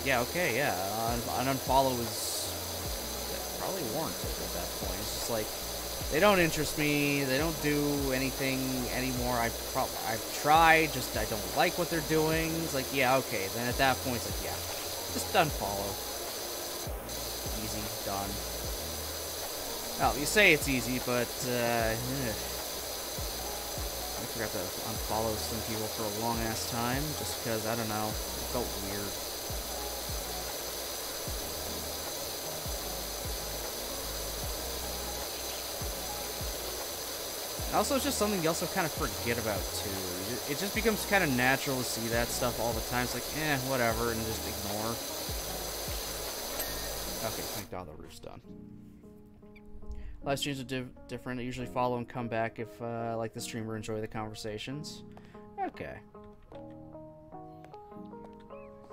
A: yeah, okay, yeah, an unfollow is probably warranted at that point. It's just like, they don't interest me, they don't do anything anymore. I've tried, just I don't like what they're doing. It's like, yeah, okay, then at that point, it's like, yeah, just unfollow. Easy, done. Well, you say it's easy, but, I forgot to unfollow some people for a long-ass time, just because, I don't know, it felt weird. And also, it's just something you also kind of forget about, too. It just becomes kind of natural to see that stuff all the time. It's like, whatever, and just ignore. Okay, thank God the roof's done. Live streams are different. I usually follow and come back if I like the streamer, enjoy the conversations. Okay.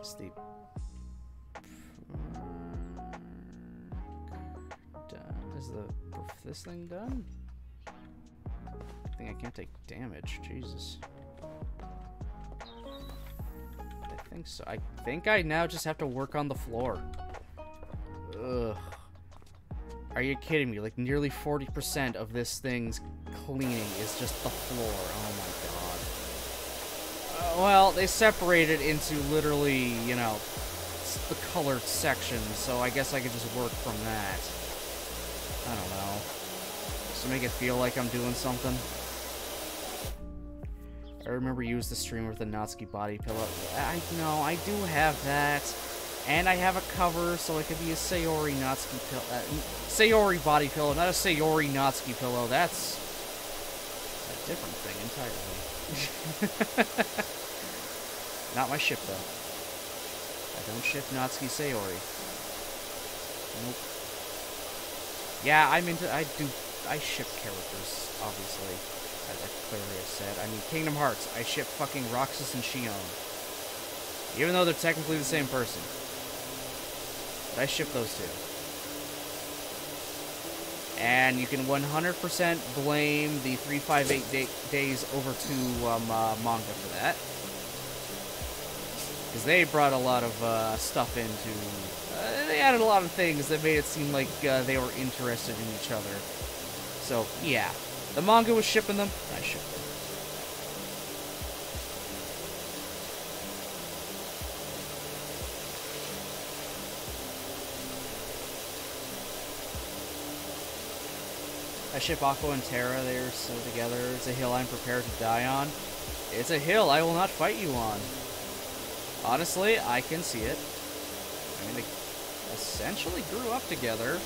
A: Sleep. Done. Is this thing done? I think I can't take damage. Jesus. I think so. I think I now just have to work on the floor. Ugh. Are you kidding me? Like, nearly 40% of this thing's cleaning is just the floor. Oh my god. Well, they separated into literally, you know, the colored sections, so I guess I could just work from that. I don't know. Just to make it feel like I'm doing something. I remember you used the streamer with the Natsuki body pillow. I know, I do have that. And I have a cover, so it could be a Sayori Natsuki pillow. Sayori body pillow, not a Sayori Natsuki pillow. That's a different thing entirely. Not my ship, though. I don't ship Natsuki Sayori. Nope. Yeah, I ship characters, obviously. As I clearly have said. I mean, Kingdom Hearts, I ship fucking Roxas and Shion. Even though they're technically the same person. But I ship those two. And you can 100% blame the 358 days over to manga for that. Because they brought a lot of stuff into... they added a lot of things that made it seem like they were interested in each other. So, yeah. The manga was shipping them, I shipped them. I ship Aqua and Terra, they are so together. It's a hill I'm prepared to die on. It's a hill I will not fight you on. Honestly, I can see it. I mean, they essentially grew up together.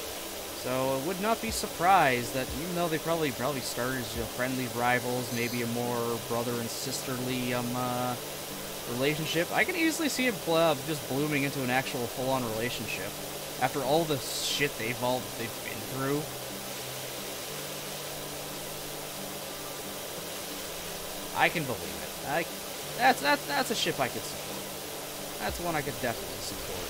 A: So I would not be surprised that even though they probably started as friendly rivals, maybe a more brother and sisterly relationship, I can easily see it just blooming into an actual full-on relationship. After all the shit they've been through. I can believe it. That's a ship I could support. That's one I could definitely support.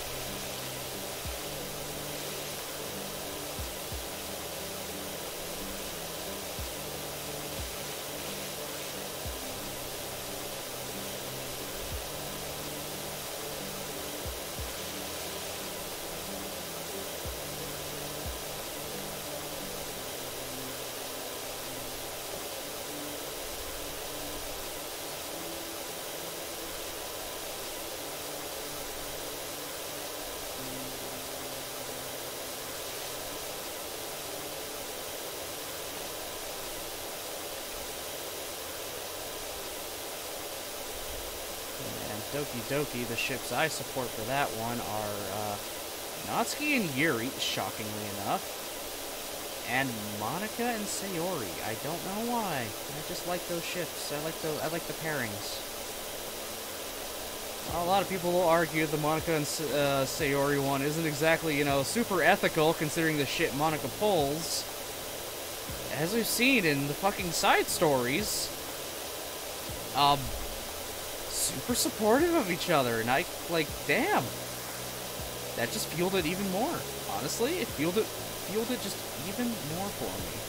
A: Doki Doki, the ships I support for that one are Natsuki and Yuri, shockingly enough, and Monica and Sayori. I don't know why. I just like those ships. I like the pairings. A lot of people will argue the Monica and Sayori one isn't exactly, you know, super ethical considering the shit Monica pulls. As we've seen in the fucking side stories, super supportive of each other, and I, like, damn. That just fueled it even more. Honestly, it fueled it just even more for me.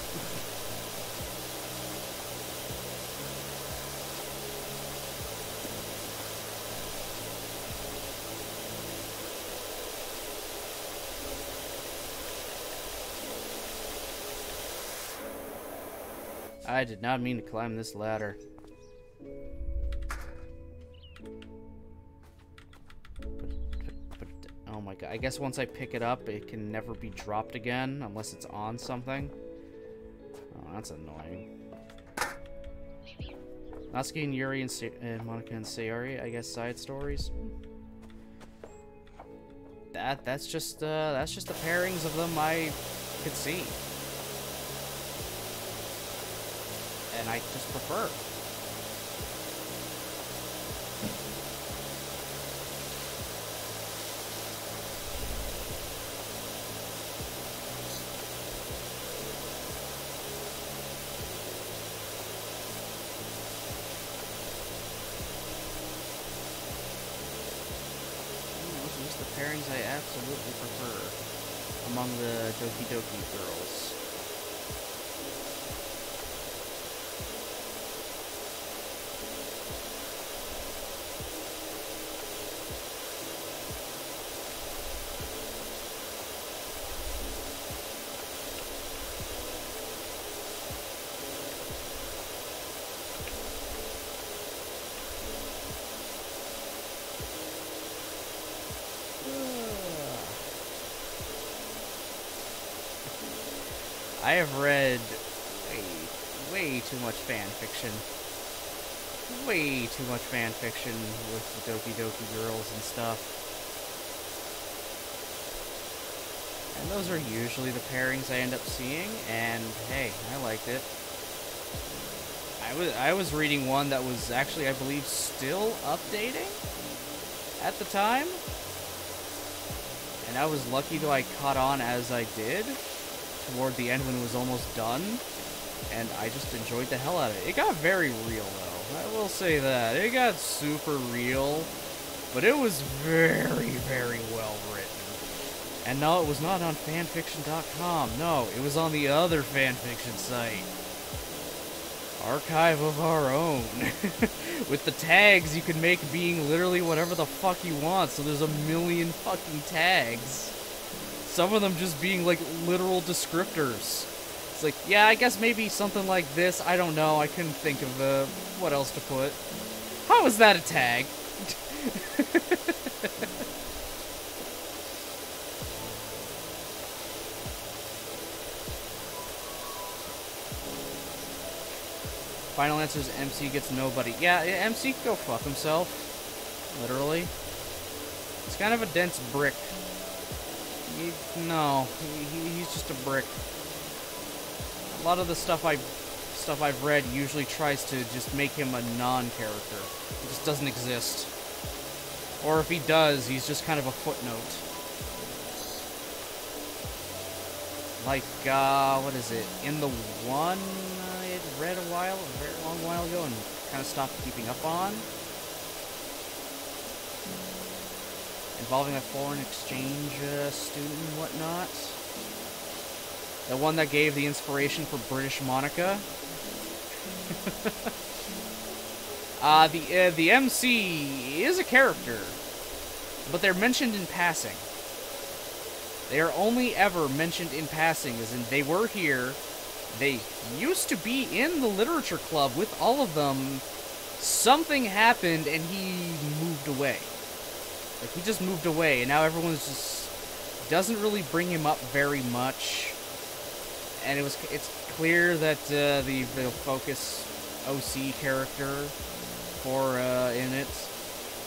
A: I did not mean to climb this ladder. Oh my god, I guess once I pick it up, it can never be dropped again, unless it's on something. Oh, that's annoying. Natsuki and Yuri and Monica and Sayori, I guess side stories. That's just the pairings of them I could see. And I just prefer. Those are the pairings I absolutely prefer among the Doki Doki girls. I have read way too much fan fiction. Way too much fan fiction with the Doki Doki girls and stuff. And those are usually the pairings I end up seeing, and hey, I liked it. I was reading one that was actually, I believe, still updating at the time. And I was lucky that I caught on as I did toward the end when it was almost done, and I just enjoyed the hell out of it. It got very real, though. I will say that. It got super real, but it was very, very well written. And no, it was not on fanfiction.com. No, it was on the other fanfiction site. Archive of Our Own. With the tags you can make being literally whatever the fuck you want, so there's a million fucking tags. Some of them just being, like, literal descriptors. It's like, yeah, I guess maybe something like this. I don't know. I couldn't think of what else to put. How is that a tag? Final answer is MC gets nobody. Yeah, MC can go fuck himself. Literally. It's kind of a dense brick. He's just a brick. A lot of the stuff I've read usually tries to just make him a non-character. He just doesn't exist. Or if he does, he's just kind of a footnote. Like, what is it? In the one I had read a very long while ago and kind of stopped keeping up on. Involving a foreign exchange student and whatnot. The one that gave the inspiration for British Monica. The MC is a character, but they're mentioned in passing. They are only ever mentioned in passing, as in they were here. They used to be in the literature club with all of them. Something happened and he moved away. Like, he just moved away, and now everyone's just doesn't really bring him up very much. And it's clear that the focus OC character for in it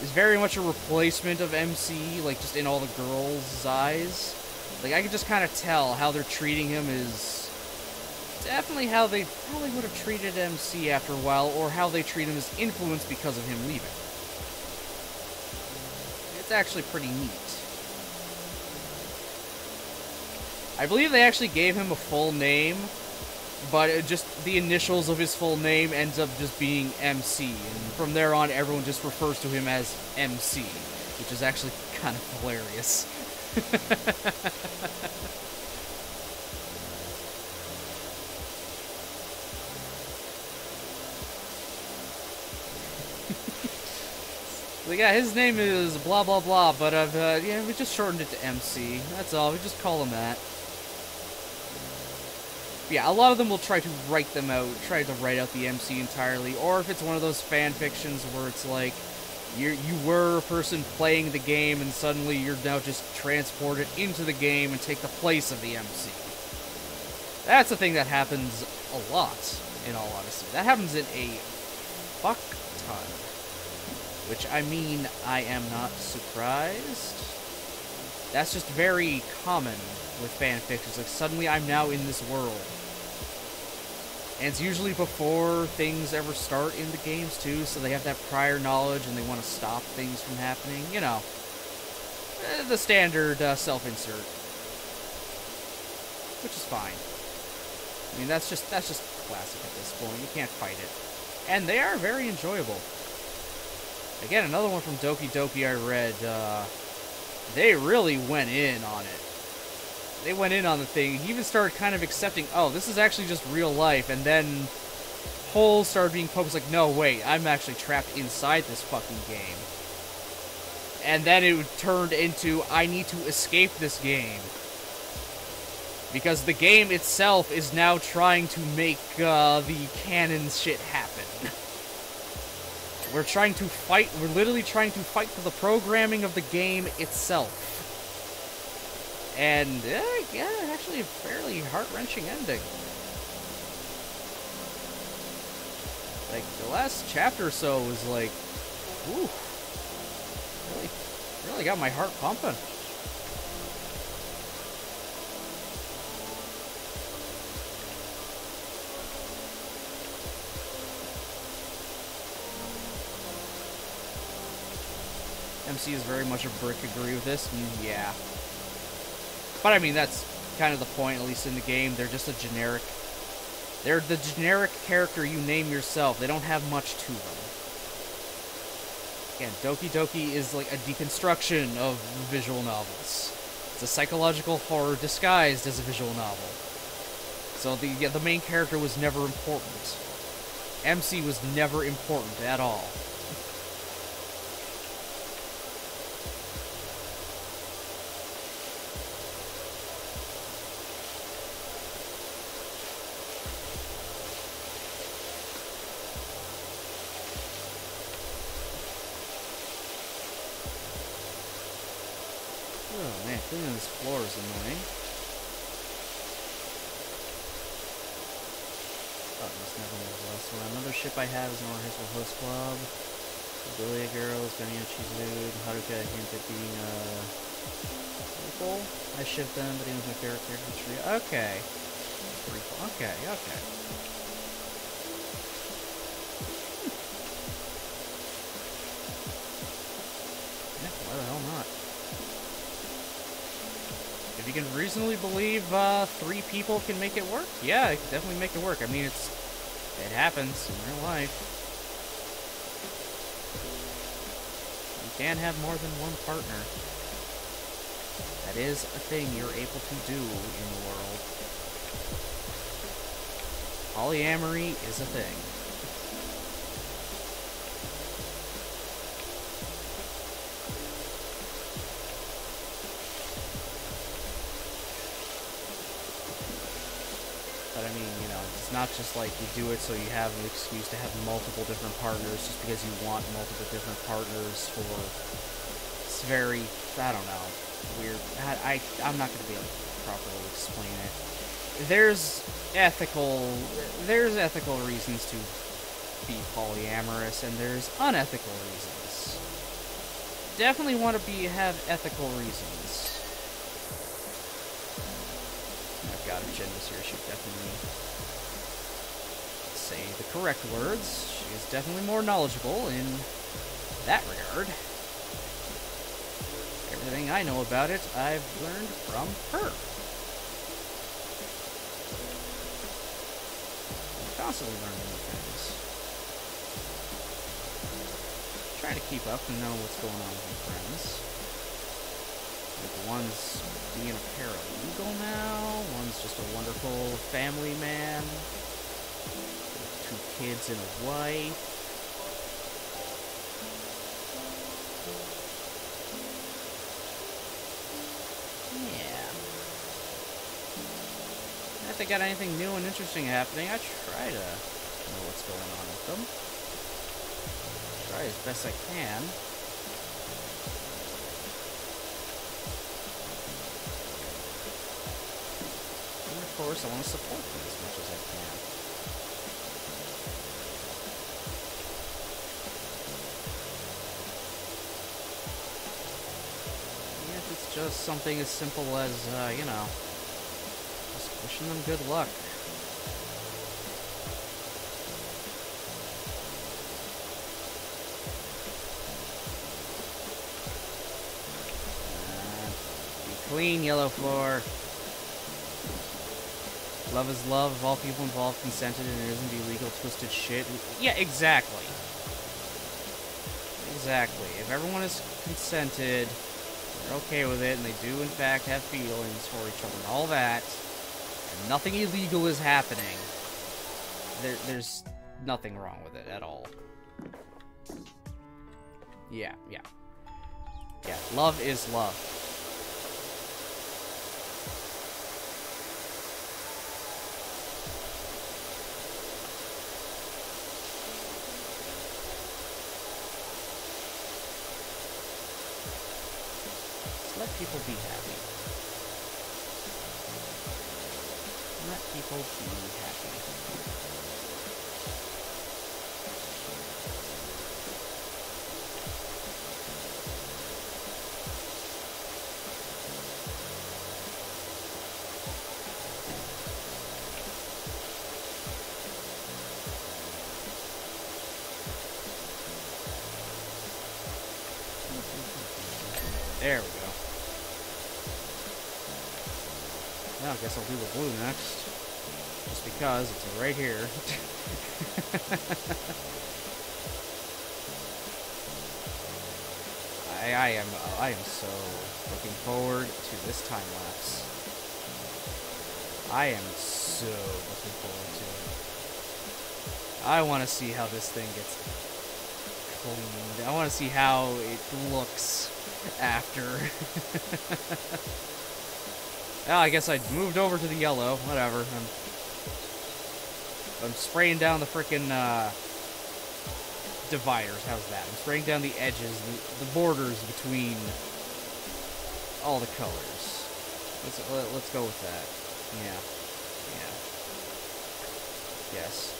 A: is very much a replacement of MC, like, just in all the girls' eyes. Like, I can just kind of tell how they're treating him is definitely how they probably would have treated MC after a while, or how they treat him as influenced because of him leaving. It's actually pretty neat. I believe they actually gave him a full name, but just the initials of his full name ends up just being MC, and from there on, everyone just refers to him as MC, which is actually kind of hilarious. Like, yeah, his name is blah blah blah, but yeah, we just shortened it to MC. That's all. We just call him that. Yeah, a lot of them will try to write them out, try to write out the MC entirely, or if it's one of those fan fictions where it's like, you were a person playing the game and suddenly you're now just transported into the game and take the place of the MC. That's a thing that happens a lot, in all honesty. That happens in a fuck ton. Which, I mean, I am not surprised. That's just very common with fan fictions. Like, suddenly I'm now in this world. And it's usually before things ever start in the games, too, so they have that prior knowledge and they want to stop things from happening. You know, the standard self-insert. Which is fine. I mean, that's just classic at this point. You can't fight it. And they are very enjoyable. Again, another one from Doki Doki I read, they really went in on it. They went in on the thing. He even started kind of accepting, oh, this is actually just real life, and then holes started being focused like, no, wait, I'm actually trapped inside this fucking game. And then it turned into, I need to escape this game. Because the game itself is now trying to make the canon shit happen. We're literally trying to fight for the programming of the game itself. And, yeah, actually a fairly heart-wrenching ending. Like, the last chapter or so was like, ooh, really got my heart pumping. MC is very much a brick, agree with this? Yeah. But I mean, that's kind of the point, at least in the game. They're just a generic... They're the generic character you name yourself. They don't have much to them. Again, Doki Doki is like a deconstruction of visual novels. It's a psychological horror disguised as a visual novel. So the main character was never important. MC was never important at all. Oh man, cleaning this floor is annoying. Oh, this never was the last one. Another ship I have is Nora High School Host Club. Billy Girls, Gunny Chizude, Haruka hint at being people. I ship them, but he was my favorite character tree. Okay. Okay, okay. Yeah, why the hell not? If you can reasonably believe 3 people can make it work, yeah, it can definitely make it work. I mean, it happens in real life. You can have more than one partner. That is a thing you're able to do in the world. Polyamory is a thing. But I mean, you know, it's not just like you do it so you have an excuse to have multiple different partners just because you want multiple different partners for... It's very, I don't know, weird. I'm not going to be able to properly explain it. There's ethical reasons to be polyamorous, and there's unethical reasons. definitely want to have ethical reasons. I've got a Jen was here. She definitely say the correct words. She is definitely more knowledgeable in that regard. Everything I know about it, I've learned from her. I'm constantly learning new things. Trying to keep up and know what's going on with my friends. Like one's being a paralegal now, one's just a wonderful family man. 2 kids and a wife. If they got anything new and interesting happening, I try to know what's going on with them. Try as best I can. And of course, I want to support them as much as I can. And if it's just something as simple as, you know, wishing them good luck. Be clean, yellow floor. Love is love. If all people involved consented and it isn't illegal, twisted shit. Yeah, exactly. Exactly. If everyone is consented, they're okay with it, and they do in fact have feelings for each other and all that, nothing illegal is happening. There's nothing wrong with it at all. Yeah. Yeah, love is love. Just let people be happy. Let people be happy. There we go. Now I guess I'll do the blue next. Just because it's right here. I am so looking forward to this time lapse. I am so looking forward to it. I want to see how this thing gets cleaned. I want to see how it looks after. Oh, I guess I moved over to the yellow. Whatever. I'm spraying down the frickin' dividers. How's that? I'm spraying down the edges, the borders between all the colors. Let's go with that. Yeah. Yes.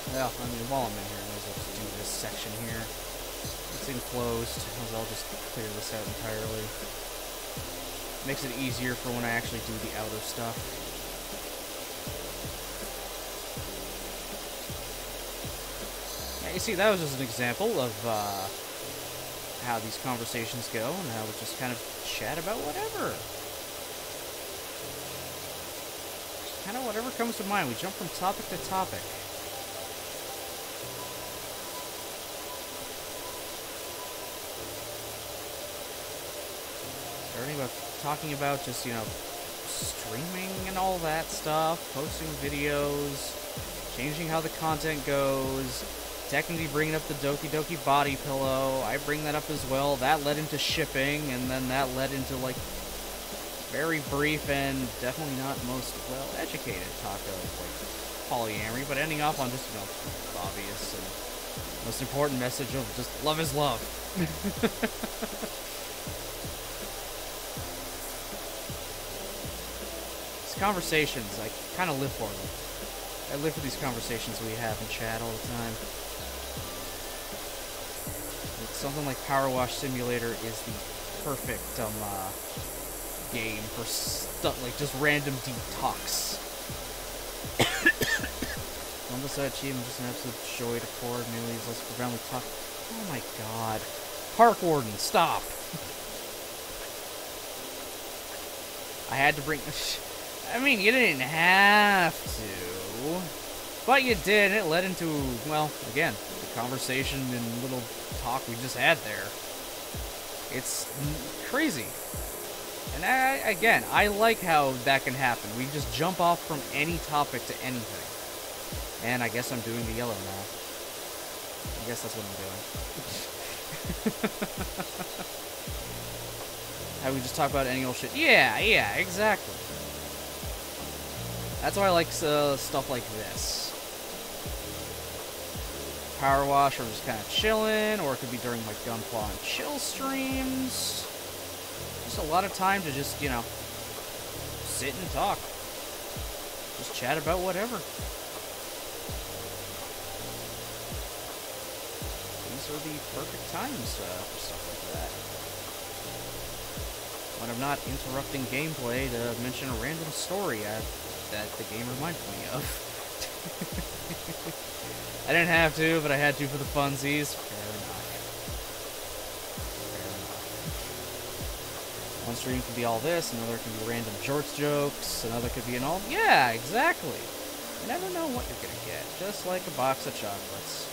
A: Well, I mean, while I'm in here, I might as well just do this section here. It's enclosed. I'll just clear this out entirely. Makes it easier for when I actually do the outer stuff. Yeah, you see, that was just an example of how these conversations go, and how we just kind of chat about whatever. Just kind of whatever comes to mind. We jump from topic to topic. Starting about talking about just, you know, streaming and all that stuff, posting videos, changing how the content goes, technically bringing up the Doki Doki body pillow. I bring that up as well. That led into shipping, and then that led into, like, very brief and definitely not most well-educated talk of, like, polyamory, but ending up on just, you know, obvious and most important message of just love is love. These conversations, I kind of live for them. I live for these conversations we have in chat all the time. Like, something like PowerWash Simulator is the perfect game for like just random detox. On the side, achievement just an absolute joy to pour news. Let's profoundly talk. Oh my god, Park Warden, stop! I had to bring. I mean, you didn't have to, but you did. It led into, well, again, the conversation and little talk we just had there. It's crazy. And again, I like how that can happen. We just jump off from any topic to anything. And I guess I'm doing the yellow now. I guess that's what I'm doing. How we just talk about any old shit. Yeah, exactly. That's why I like stuff like this. PowerWash, or just kind of chilling, or it could be during like Gunpla and chill streams. Just a lot of time to just, you know, sit and talk. Just chat about whatever. These are the perfect times for stuff like that. When I'm not interrupting gameplay to mention a random story that the game reminded me of. I didn't have to, but I had to for the funsies. Fair enough. One stream can be all this, another can be random jorts jokes, another could be an all... Yeah, exactly. You never know what you're gonna get. Just like a box of chocolates.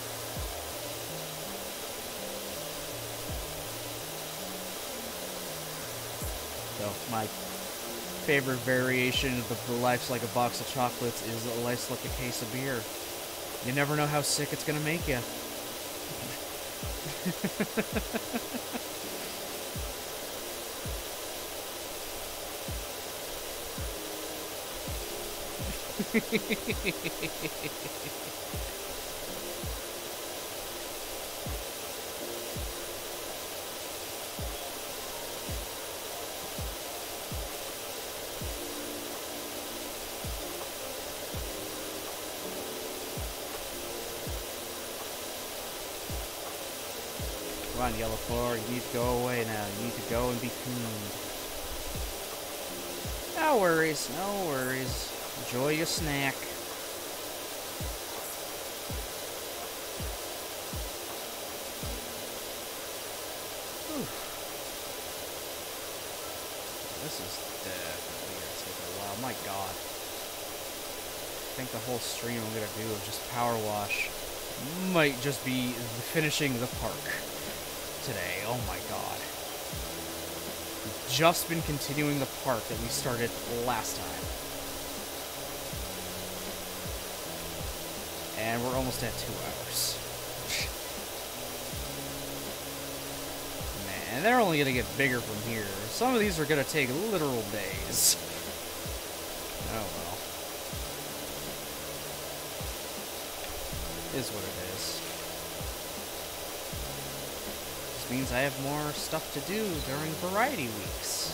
A: So, my favorite variation of the life's like a box of chocolates is life's like a case of beer. You never know how sick it's gonna make you. Come on, Yellow Floor, you need to go away now. You need to go and be cooned. No worries, no worries. Enjoy your snack. Whew. This is definitely gonna take a while. My god. I think the whole stream I'm gonna do of just PowerWash might just be finishing the park today. Oh my god. We've just been continuing the park that we started last time. And we're almost at 2 hours. Man, they're only gonna get bigger from here. Some of these are gonna take literal days. Oh well. Is what it is. This means I have more stuff to do during variety weeks.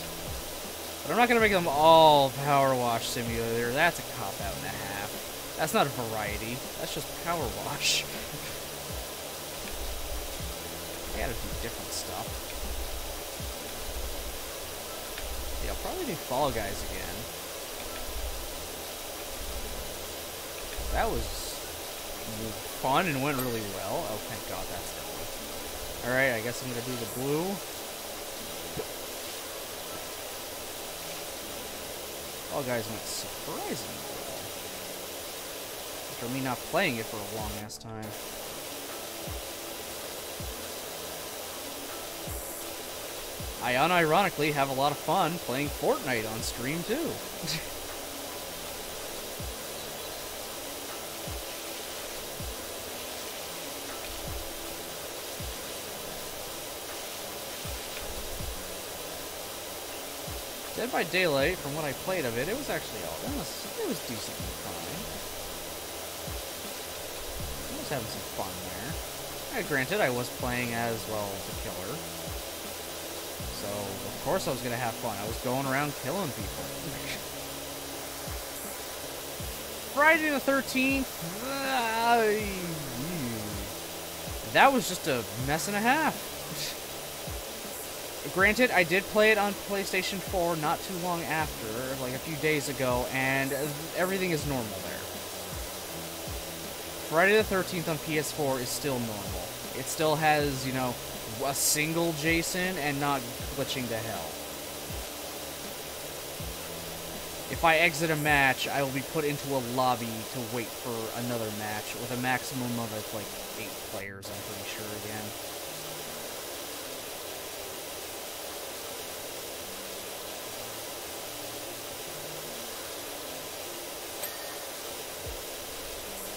A: But I'm not gonna make them all PowerWash Simulator. That's a cop-out and a half. That's not a variety. That's just PowerWash. I gotta do different stuff. Yeah, I'll probably do Fall Guys again. That was fun and went really well. Oh, thank God, that's done. Alright, I guess I'm gonna do the blue. Fall Guys went surprisingly well. For me not playing it for a long ass time. I unironically have a lot of fun playing Fortnite on stream, too. Dead by Daylight, from what I played of it, it was actually it was decently fine. I was having some fun there. Granted, I was playing as, well, the killer. So, of course I was going to have fun. I was going around killing people. Friday the 13th... that was just a mess and a half. Granted, I did play it on PlayStation 4 not too long after, like a few days ago, and everything is normal there. Friday the 13th on PS4 is still normal. It still has, you know, a single Jason and not glitching to hell. If I exit a match, I will be put into a lobby to wait for another match with a maximum of, like, 8 players, I'm pretty sure, again.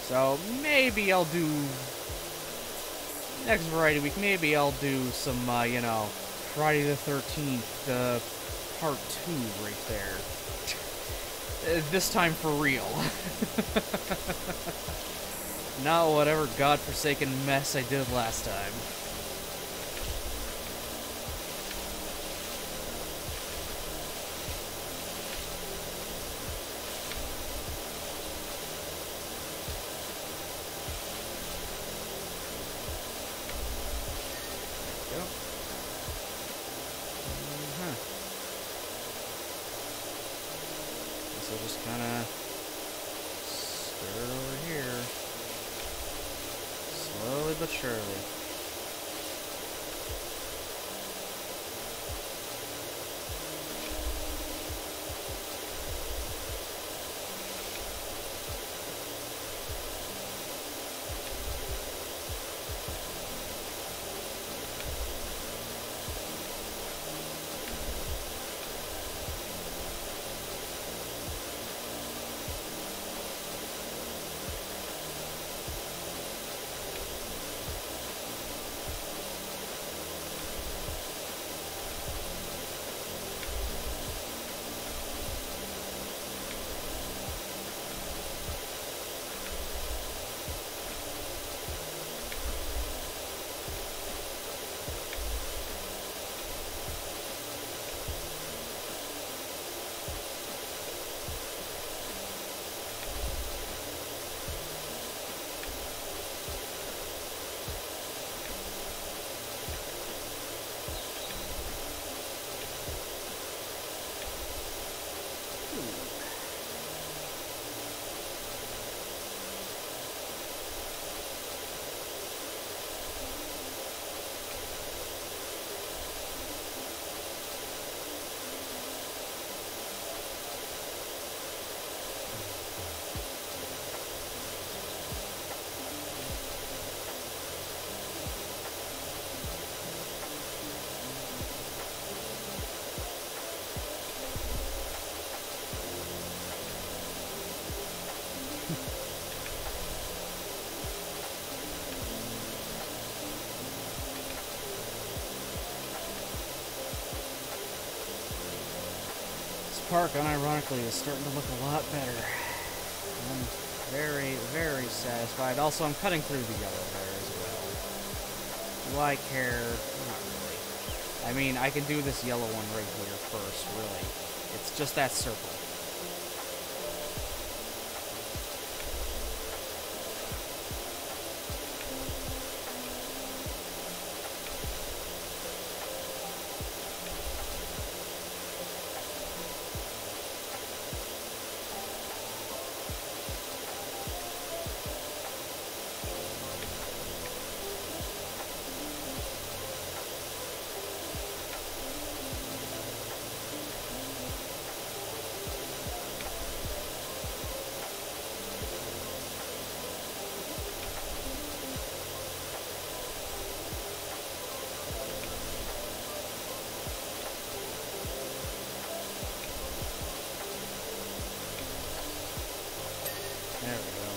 A: So, maybe I'll do... next Variety Week, maybe I'll do some, you know, Friday the 13th, part 2 right there. This time for real. Not whatever godforsaken mess I did last time. So just kind of stir over here, slowly but surely. Park, unironically, is starting to look a lot better. I'm very, very satisfied. Also, I'm cutting through the yellow there as well. Do I care? Not really. I mean, I can do this yellow one right here first, really. It's just that circle. There we go.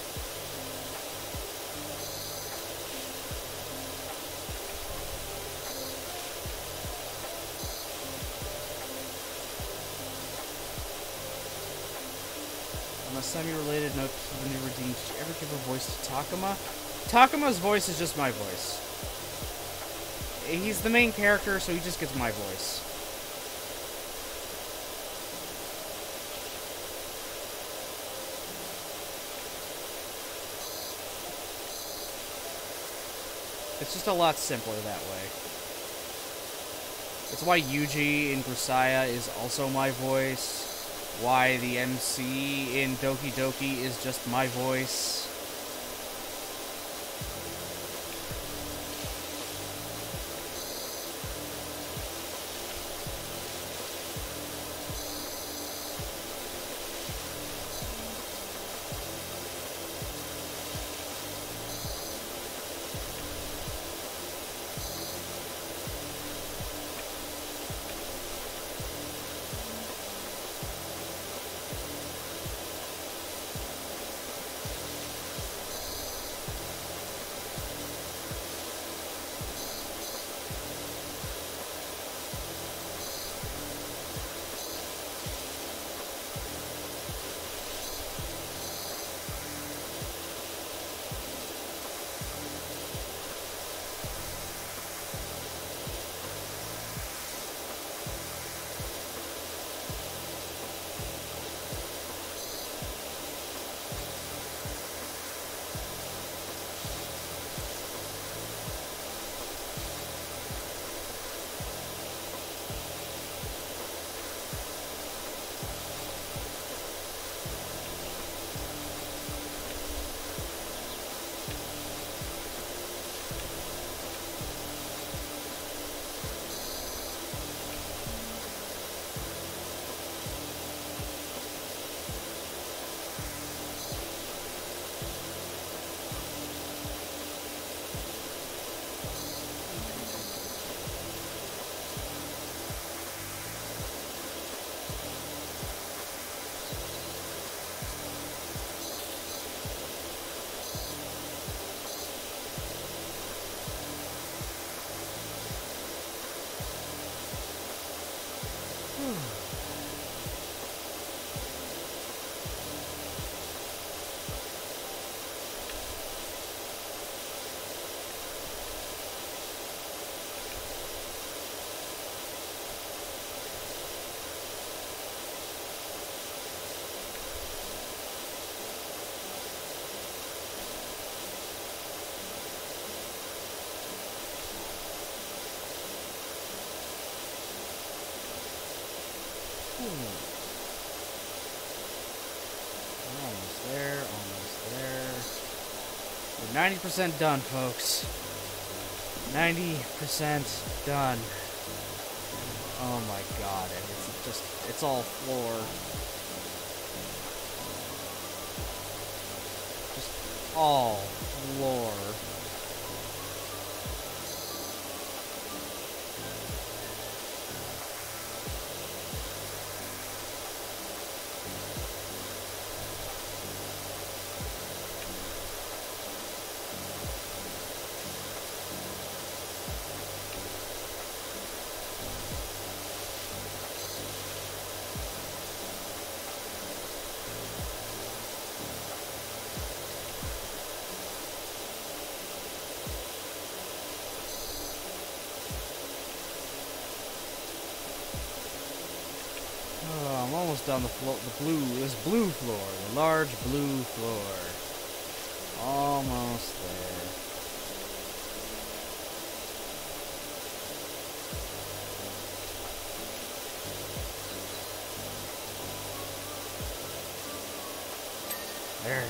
A: On a semi-related note to the new redeemed, did you ever give a voice to Takuma? Takuma's voice is just my voice. He's the main character, so he just gets my voice. It's just a lot simpler that way. It's why Yuji in Grisaya is also my voice. Why the MC in Doki Doki is just my voice. Almost there, almost there. We're 90% done, folks. 90% done. Oh my god, and it's just, it's all floor. Just all floor. I'm almost done this blue floor, the large blue floor. Almost there. There.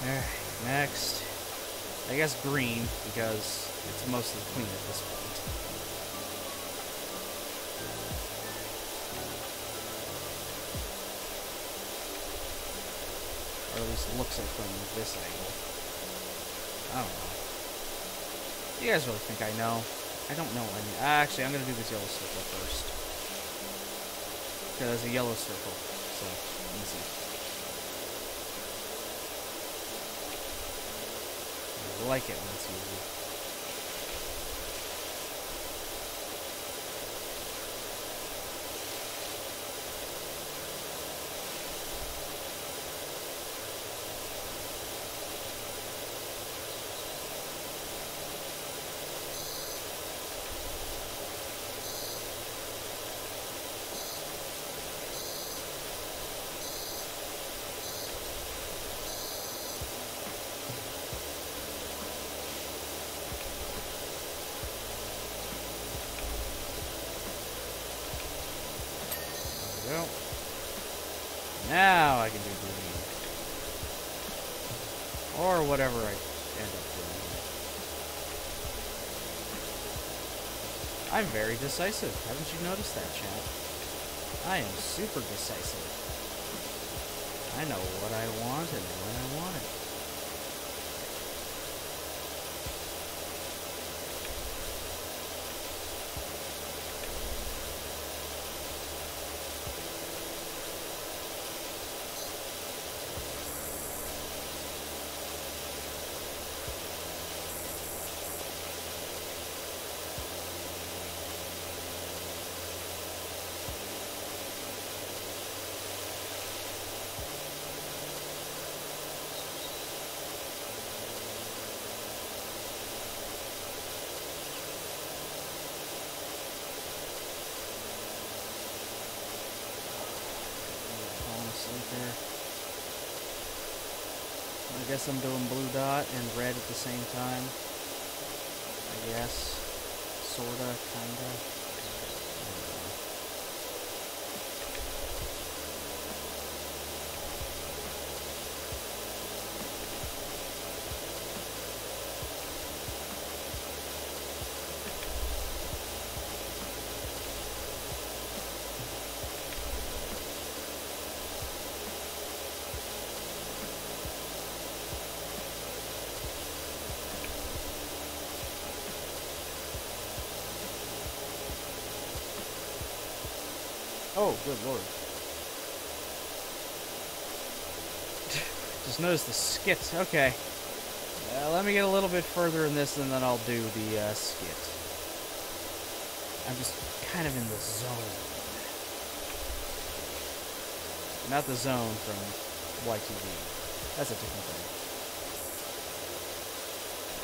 A: There. Next. I guess green, because it's mostly clean at this point. Or at least it looks like from this angle. I don't know. You guys really think I know? I don't know. Actually, I'm gonna do this yellow circle first. Because there's a yellow circle, so easy. like it when it's easy. Go. Now I can do green. Or whatever I end up doing. I'm very decisive. Haven't you noticed that, chat? I am super decisive. I know what I want and when I want it. I guess I'm doing blue dot and red at the same time. I guess. Sorta, kinda. Oh, good lord. Just noticed the skit. Okay. Let me get a little bit further in this and then I'll do the skit. I'm just kind of in the zone. Not the zone from YTV. That's a different thing.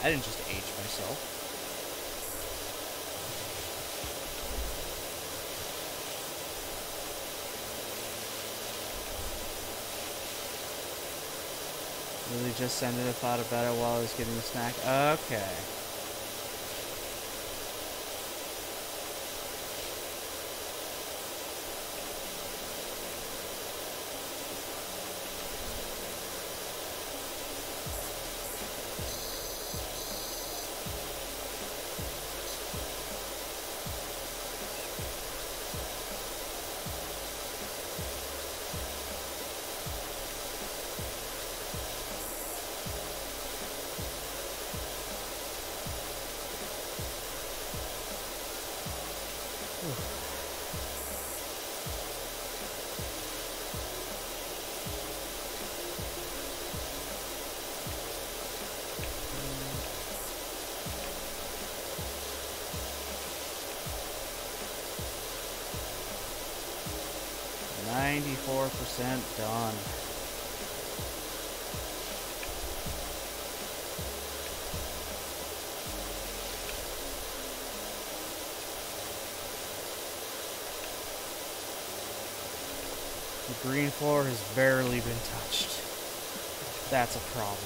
A: I didn't just age myself. Really just sending a thought about it while I was getting the snack? Okay. %, done. The green floor has barely been touched. That's a problem.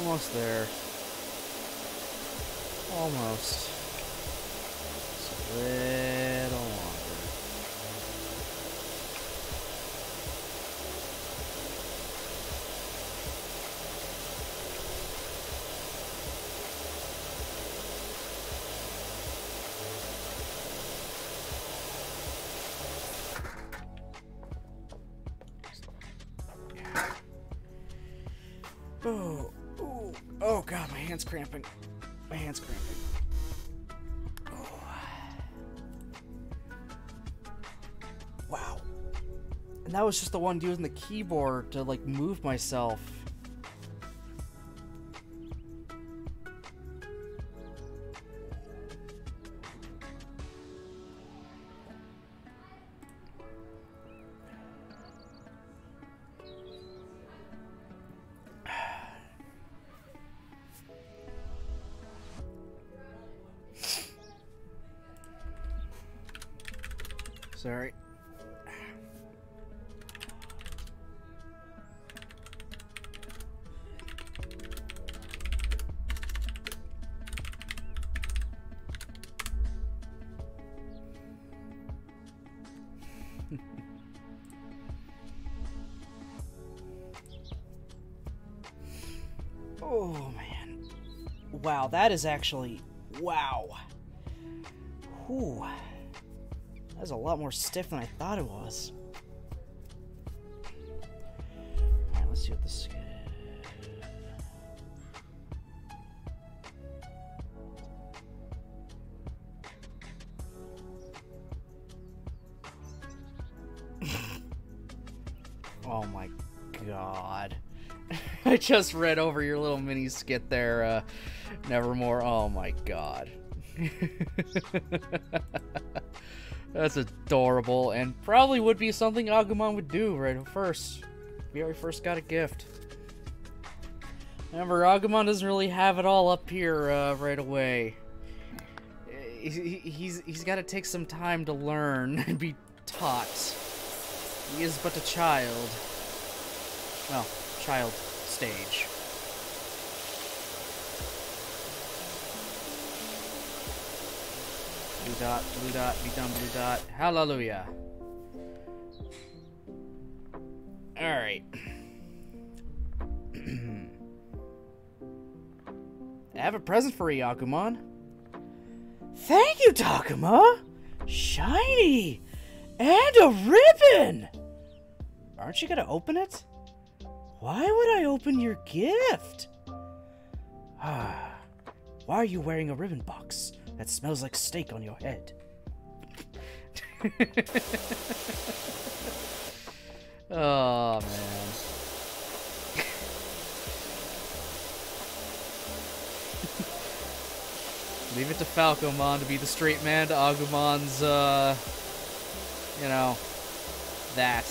A: Almost there. Almost. Just a little longer. Oh, ooh. Oh god, my hand's cramping. My hand's cramping. Oh. Wow. And that was just the one using the keyboard to, like, move myself. Sorry. Oh, man. Wow, that is actually... Wow. Whew. That's a lot more stiff than I thought it was. Alright, let's see what this is. Oh my god. I just read over your little mini skit there, Nevermore. Oh my god. That's adorable, and probably would be something Agumon would do right first. Very first got a gift. Remember, Agumon doesn't really have it all up here right away. He's got to take some time to learn and be taught. He is but a child. Well, child stage. Blue dot, be done, blue dot. Hallelujah. Alright. I have a present for you, Agumon. Thank you, Takuma! Shiny! And a ribbon! Aren't you gonna open it? Why would I open your gift? Why are you wearing a ribbon box? That smells like steak on your head. Oh, man. Leave it to Falcomon to be the straight man to Agumon's, you know, that.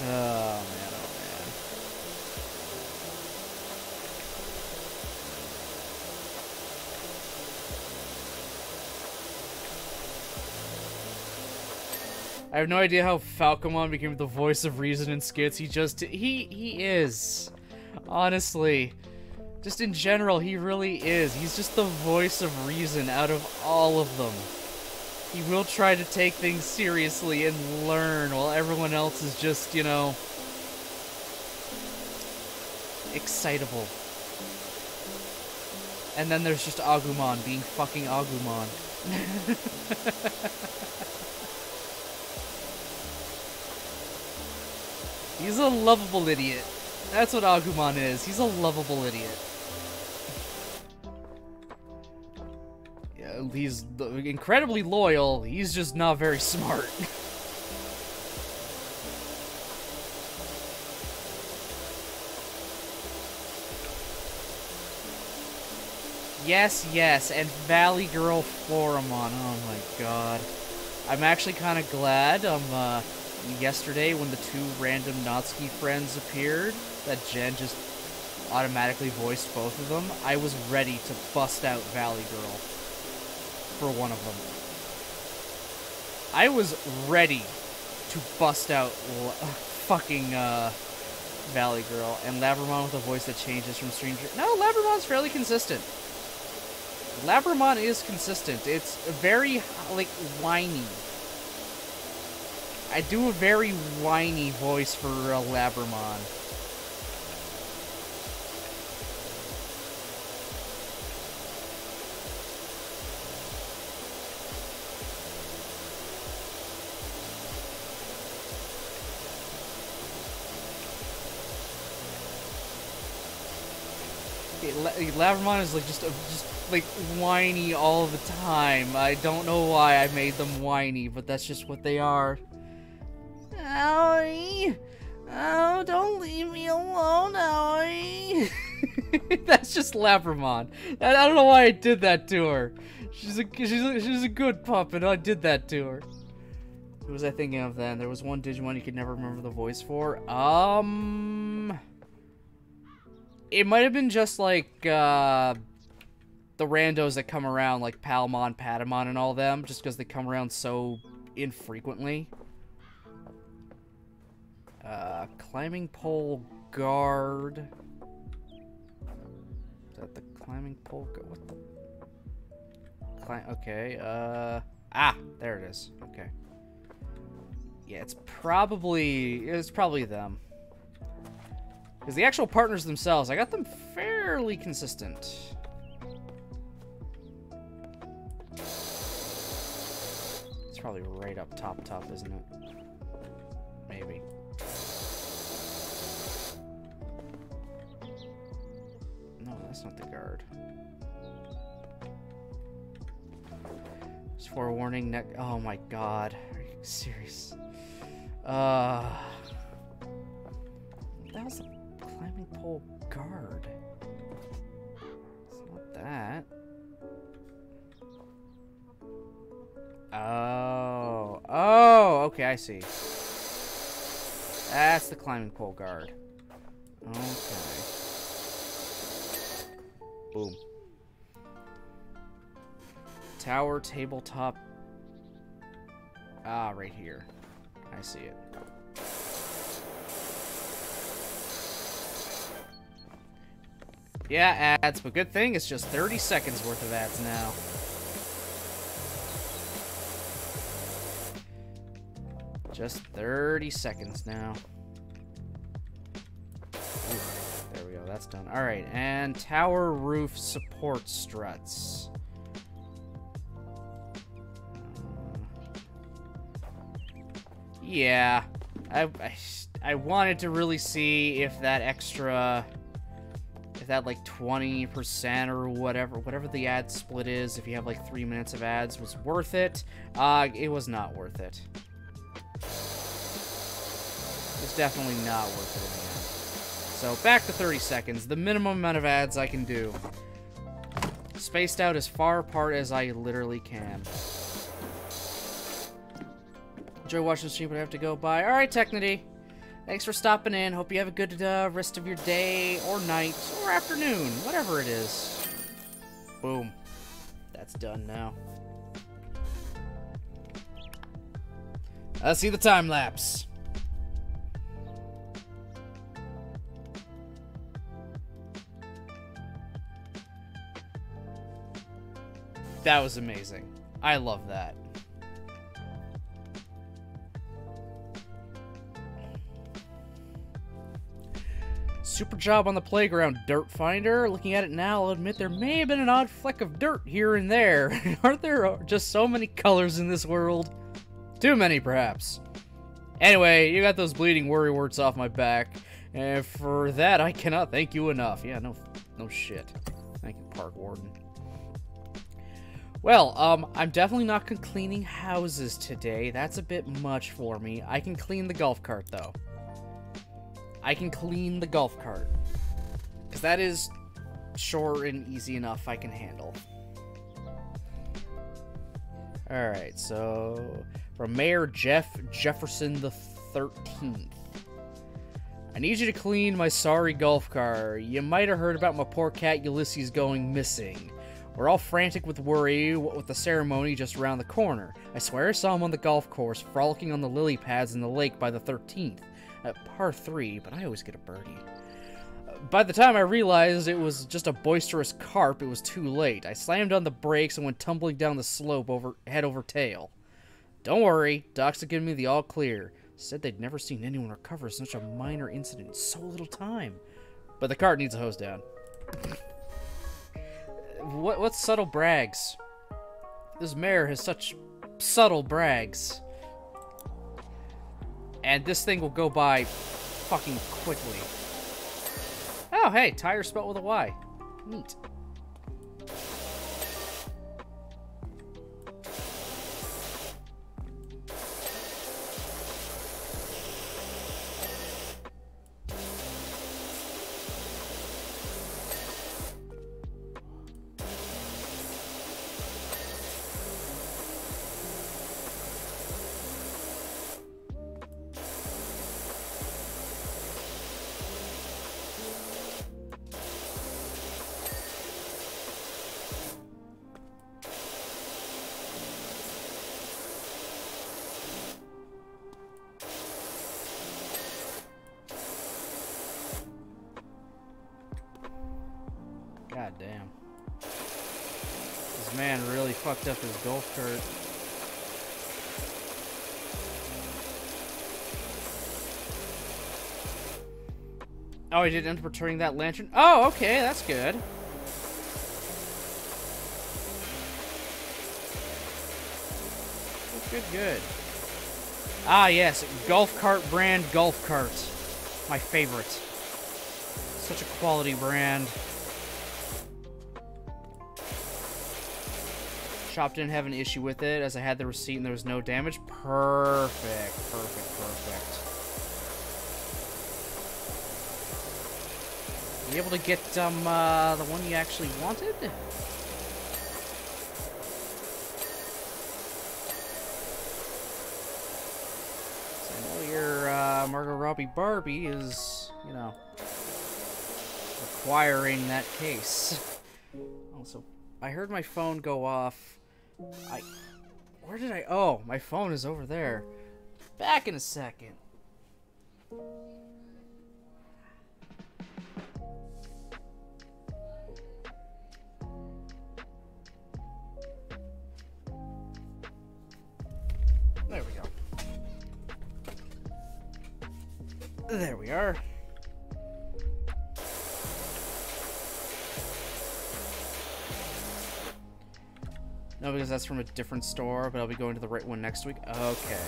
A: Oh, man, oh, man. I have no idea how Falcomon became the voice of reason in skits. He is. Honestly. Just in general, he really is. He's just the voice of reason out of all of them. He will try to take things seriously and learn while everyone else is just, you know, excitable. And then there's just Agumon being fucking Agumon. He's a lovable idiot. That's what Agumon is. He's a lovable idiot. He's incredibly loyal, he's just not very smart. Yes, yes, and Valley Girl Floramon, oh my god. I'm actually kind of glad, yesterday when the two random Natsuki friends appeared, that Jen just automatically voiced both of them. I was ready to bust out Valley Girl for one of them. I was ready to bust out fucking Valley Girl and Labramon with a voice that changes from stream to... No, Labramon's fairly consistent. Labramon is consistent. It's very, like, whiny. I do a very whiny voice for Labramon. Labramon is like just like whiny all the time. I don't know why I made them whiny, but that's just what they are. Owie! Oh, don't leave me alone, Owie! That's just Labramon. I don't know why I did that to her. She's a good pup, and I did that to her. Who was I thinking of then? There was one Digimon you could never remember the voice for. It might have been just like the randos that come around, like Palmon, Patamon, and all them, just because they come around so infrequently. Climbing pole guard. Is that the climbing pole guard? What the? Okay. There it is. Okay. Yeah, it's probably them. Because the actual partners themselves, I got them fairly consistent. It's probably right up top, isn't it? Maybe. No, that's not the guard. Just forewarning, oh my god. Are you serious? That was the climbing pole guard. It's not that. Oh, okay, I see. That's the climbing pole guard. Okay. Boom. Tower, tabletop. Right here. I see it. Yeah, ads, but good thing it's just 30 seconds worth of ads now. Just 30 seconds now. Ooh, there we go, that's done. Alright, and tower roof support struts. Yeah, I wanted to really see if that extra... If that like 20% or whatever the ad split is, if you have like 3 minutes of ads, was worth it. It was not worth it. It's definitely not worth it in the end. So back to 30 seconds, the minimum amount of ads I can do. Spaced out as far apart as I literally can. Enjoy watching the stream, but I have to go. Bye. Alright, Technity. Thanks for stopping in. Hope you have a good rest of your day, or night, or afternoon, whatever it is. Boom. That's done now. Let's see the time lapse. That was amazing. I love that. Super job on the playground, Dirt Finder. Looking at it now, I'll admit there may have been an odd fleck of dirt here and there. Aren't there just so many colors in this world? Too many, perhaps. Anyway, you got those bleeding worry warts off my back, and for that, I cannot thank you enough. Yeah, no shit. Thank you, Park Warden. Well, I'm definitely not cleaning houses today. That's a bit much for me. I can clean the golf cart, though. I can clean the golf cart. Because that is short and easy enough I can handle. Alright, so... From Mayor Jefferson the 13th. I need you to clean my sorry golf cart. You might have heard about my poor cat Ulysses going missing. We're all frantic with worry with the ceremony just around the corner. I swear I saw him on the golf course, frolicking on the lily pads in the lake by the 13th. At par 3, but I always get a birdie. By the time I realized it was just a boisterous carp, it was too late. I slammed on the brakes and went tumbling down the slope head over tail. Don't worry, docs have given me the all clear. Said they'd never seen anyone recover such a minor incident in so little time. But the cart needs a hose down. What's subtle brags? This mare has such subtle brags. And this thing will go by fucking quickly. Oh, hey, tire spelled with a Y. Neat. God damn. This man really fucked up his golf cart. Oh, he did end up returning that lantern? Oh, okay, that's good. Good, good. Ah, yes, golf cart brand golf cart. My favorite. Such a quality brand. Shop didn't have an issue with it, as I had the receipt and there was no damage. Perfect, perfect, perfect. Were you able to get the one you actually wanted? So I know your Margot Robbie Barbie is, you know, requiring that case. Also, I heard my phone go off. Where did I... Oh, my phone is over there. Back in a second. There we go. There we are. No, because that's from a different store, but I'll be going to the right one next week. Okay.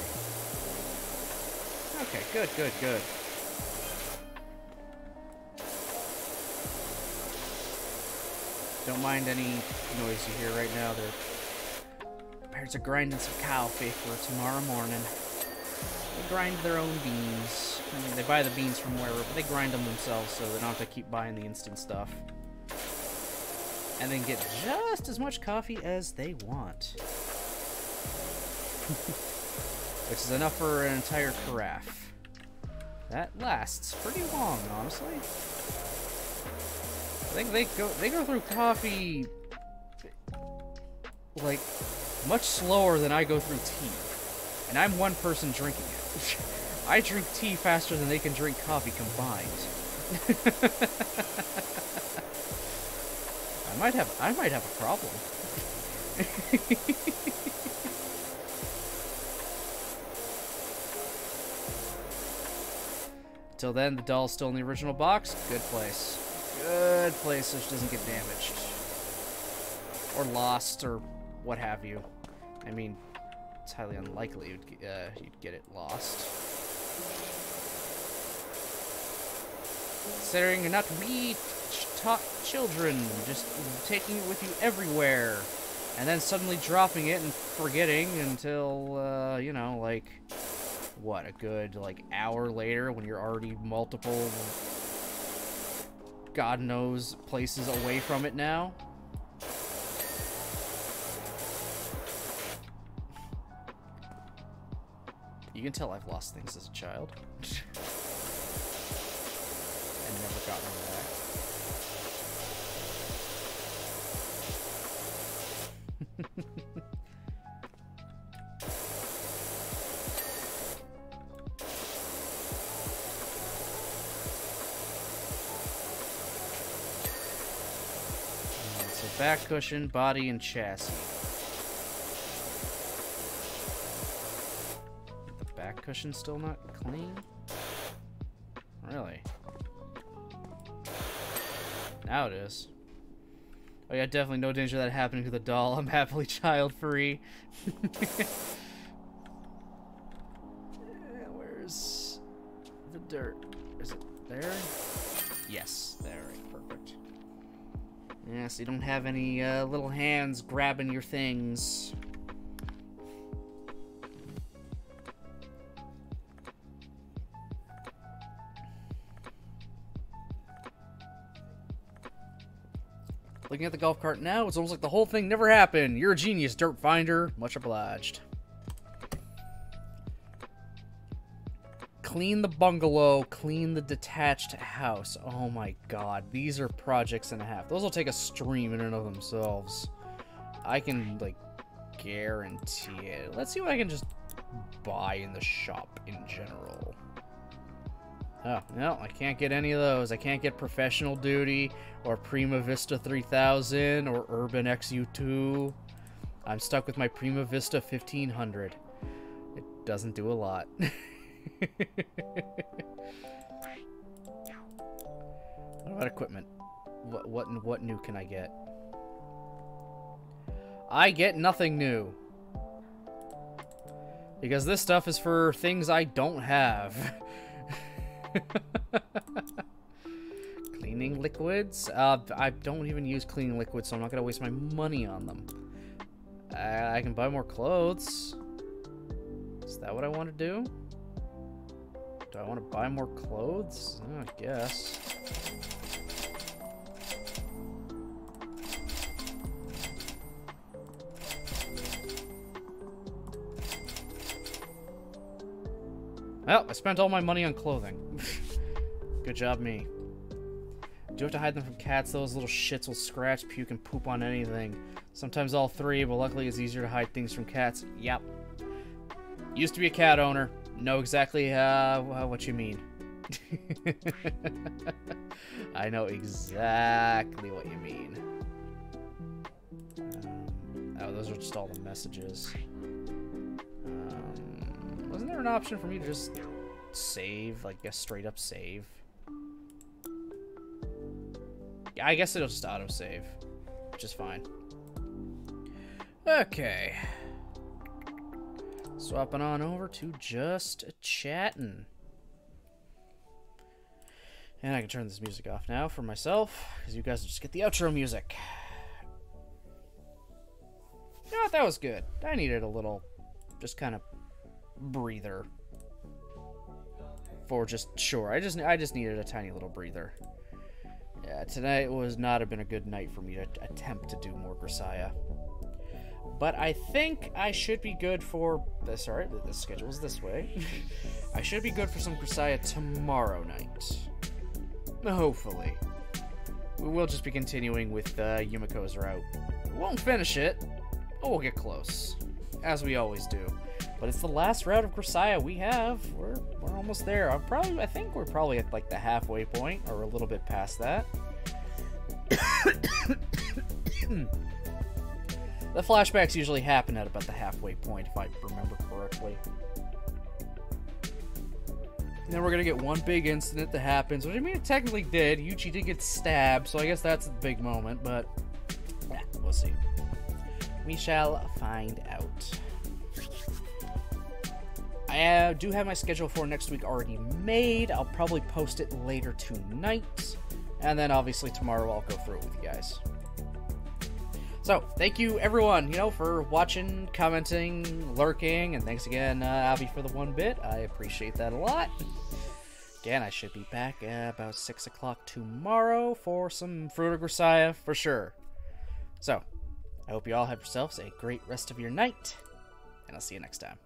A: Okay, good, good, good. Don't mind any noise you hear right now. Their parents are grinding some coffee for tomorrow morning. They grind their own beans. I mean, they buy the beans from wherever, but they grind them themselves so they don't have to keep buying the instant stuff. And then get just as much coffee as they want. Which is enough for an entire carafe. That lasts pretty long, honestly. I think they go through coffee like much slower than I go through tea. And I'm one person drinking it. I drink tea faster than they can drink coffee combined. I might have a problem. Till then, the doll's still in the original box. Good place. Good place so she doesn't get damaged. Or lost, or what have you. I mean, it's highly unlikely you'd get it lost. Considering you're not to be taught children, just taking it with you everywhere, and then suddenly dropping it and forgetting until, you know, like, what, a good, like, hour later when you're already multiple, God knows, places away from it now? You can tell I've lost things as a child. And never gotten them back. So back cushion, body, and chassis. The back cushion still not clean? Really? Now it is. Oh yeah, definitely no danger of that happening to the doll. I'm happily child-free. Where's the dirt? Is it there? Yes, there. Perfect. Yeah, so you don't have any little hands grabbing your things. Looking at the golf cart now, it's almost like the whole thing never happened. You're a genius, dirt finder. Much obliged. Clean the bungalow, clean the detached house. Oh my god, these are projects and a half. Those will take a stream in and of themselves. I can, like, guarantee it. Let's see what I can just buy in the shop in general. Oh, no, I can't get any of those. I can't get Professional Duty, or Prima Vista 3000, or Urban XU2. I'm stuck with my Prima Vista 1500. It doesn't do a lot. What about equipment? What new can I get? I get nothing new. Because this stuff is for things I don't have. Cleaning liquids? I don't even use cleaning liquids, so I'm not going to waste my money on them. I can buy more clothes. Is that what I want to do? Do I want to buy more clothes? Oh, I guess. Well, I spent all my money on clothing. Good job, me. Do have to hide them from cats. Those little shits will scratch, puke, and poop on anything. Sometimes all three, but luckily it's easier to hide things from cats. Yep. Used to be a cat owner. Know exactly what you mean. I know exactly what you mean. Oh, those are just all the messages. Wasn't there an option for me to just save, like a straight up save? Yeah, I guess it'll just auto-save, which is fine. Okay. Swapping on over to just chatting. And I can turn this music off now for myself, because you guys just get the outro music. You know what, that was good. I needed a little, just kind of breather. For just, sure, I just needed a tiny little breather. Yeah, tonight was not have been a good night for me to attempt to do more Grisaya. But I think I should be good for this. Alright, the schedule's this way. I should be good for some Grisaya tomorrow night. Hopefully. We will just be continuing with Yumiko's route. We won't finish it, but we'll get close. As we always do. But it's the last route of Grisaya we have. We're almost there. I think we're probably at like the halfway point, or a little bit past that. The flashbacks usually happen at about the halfway point, if I remember correctly. And then we're gonna get one big incident that happens, which I mean it technically did. Yuchi did get stabbed, so I guess that's a big moment, but yeah, we'll see. We shall find out. I do have my schedule for next week already made. I'll probably post it later tonight. And then obviously tomorrow I'll go through it with you guys. So, thank you everyone, for watching, commenting, lurking, and thanks again, Abby, for the 1 bit. I appreciate that a lot. Again, I should be back about 6 o'clock tomorrow for some Fruit of Grisaya, for sure. So, I hope you all have yourselves a great rest of your night, and I'll see you next time.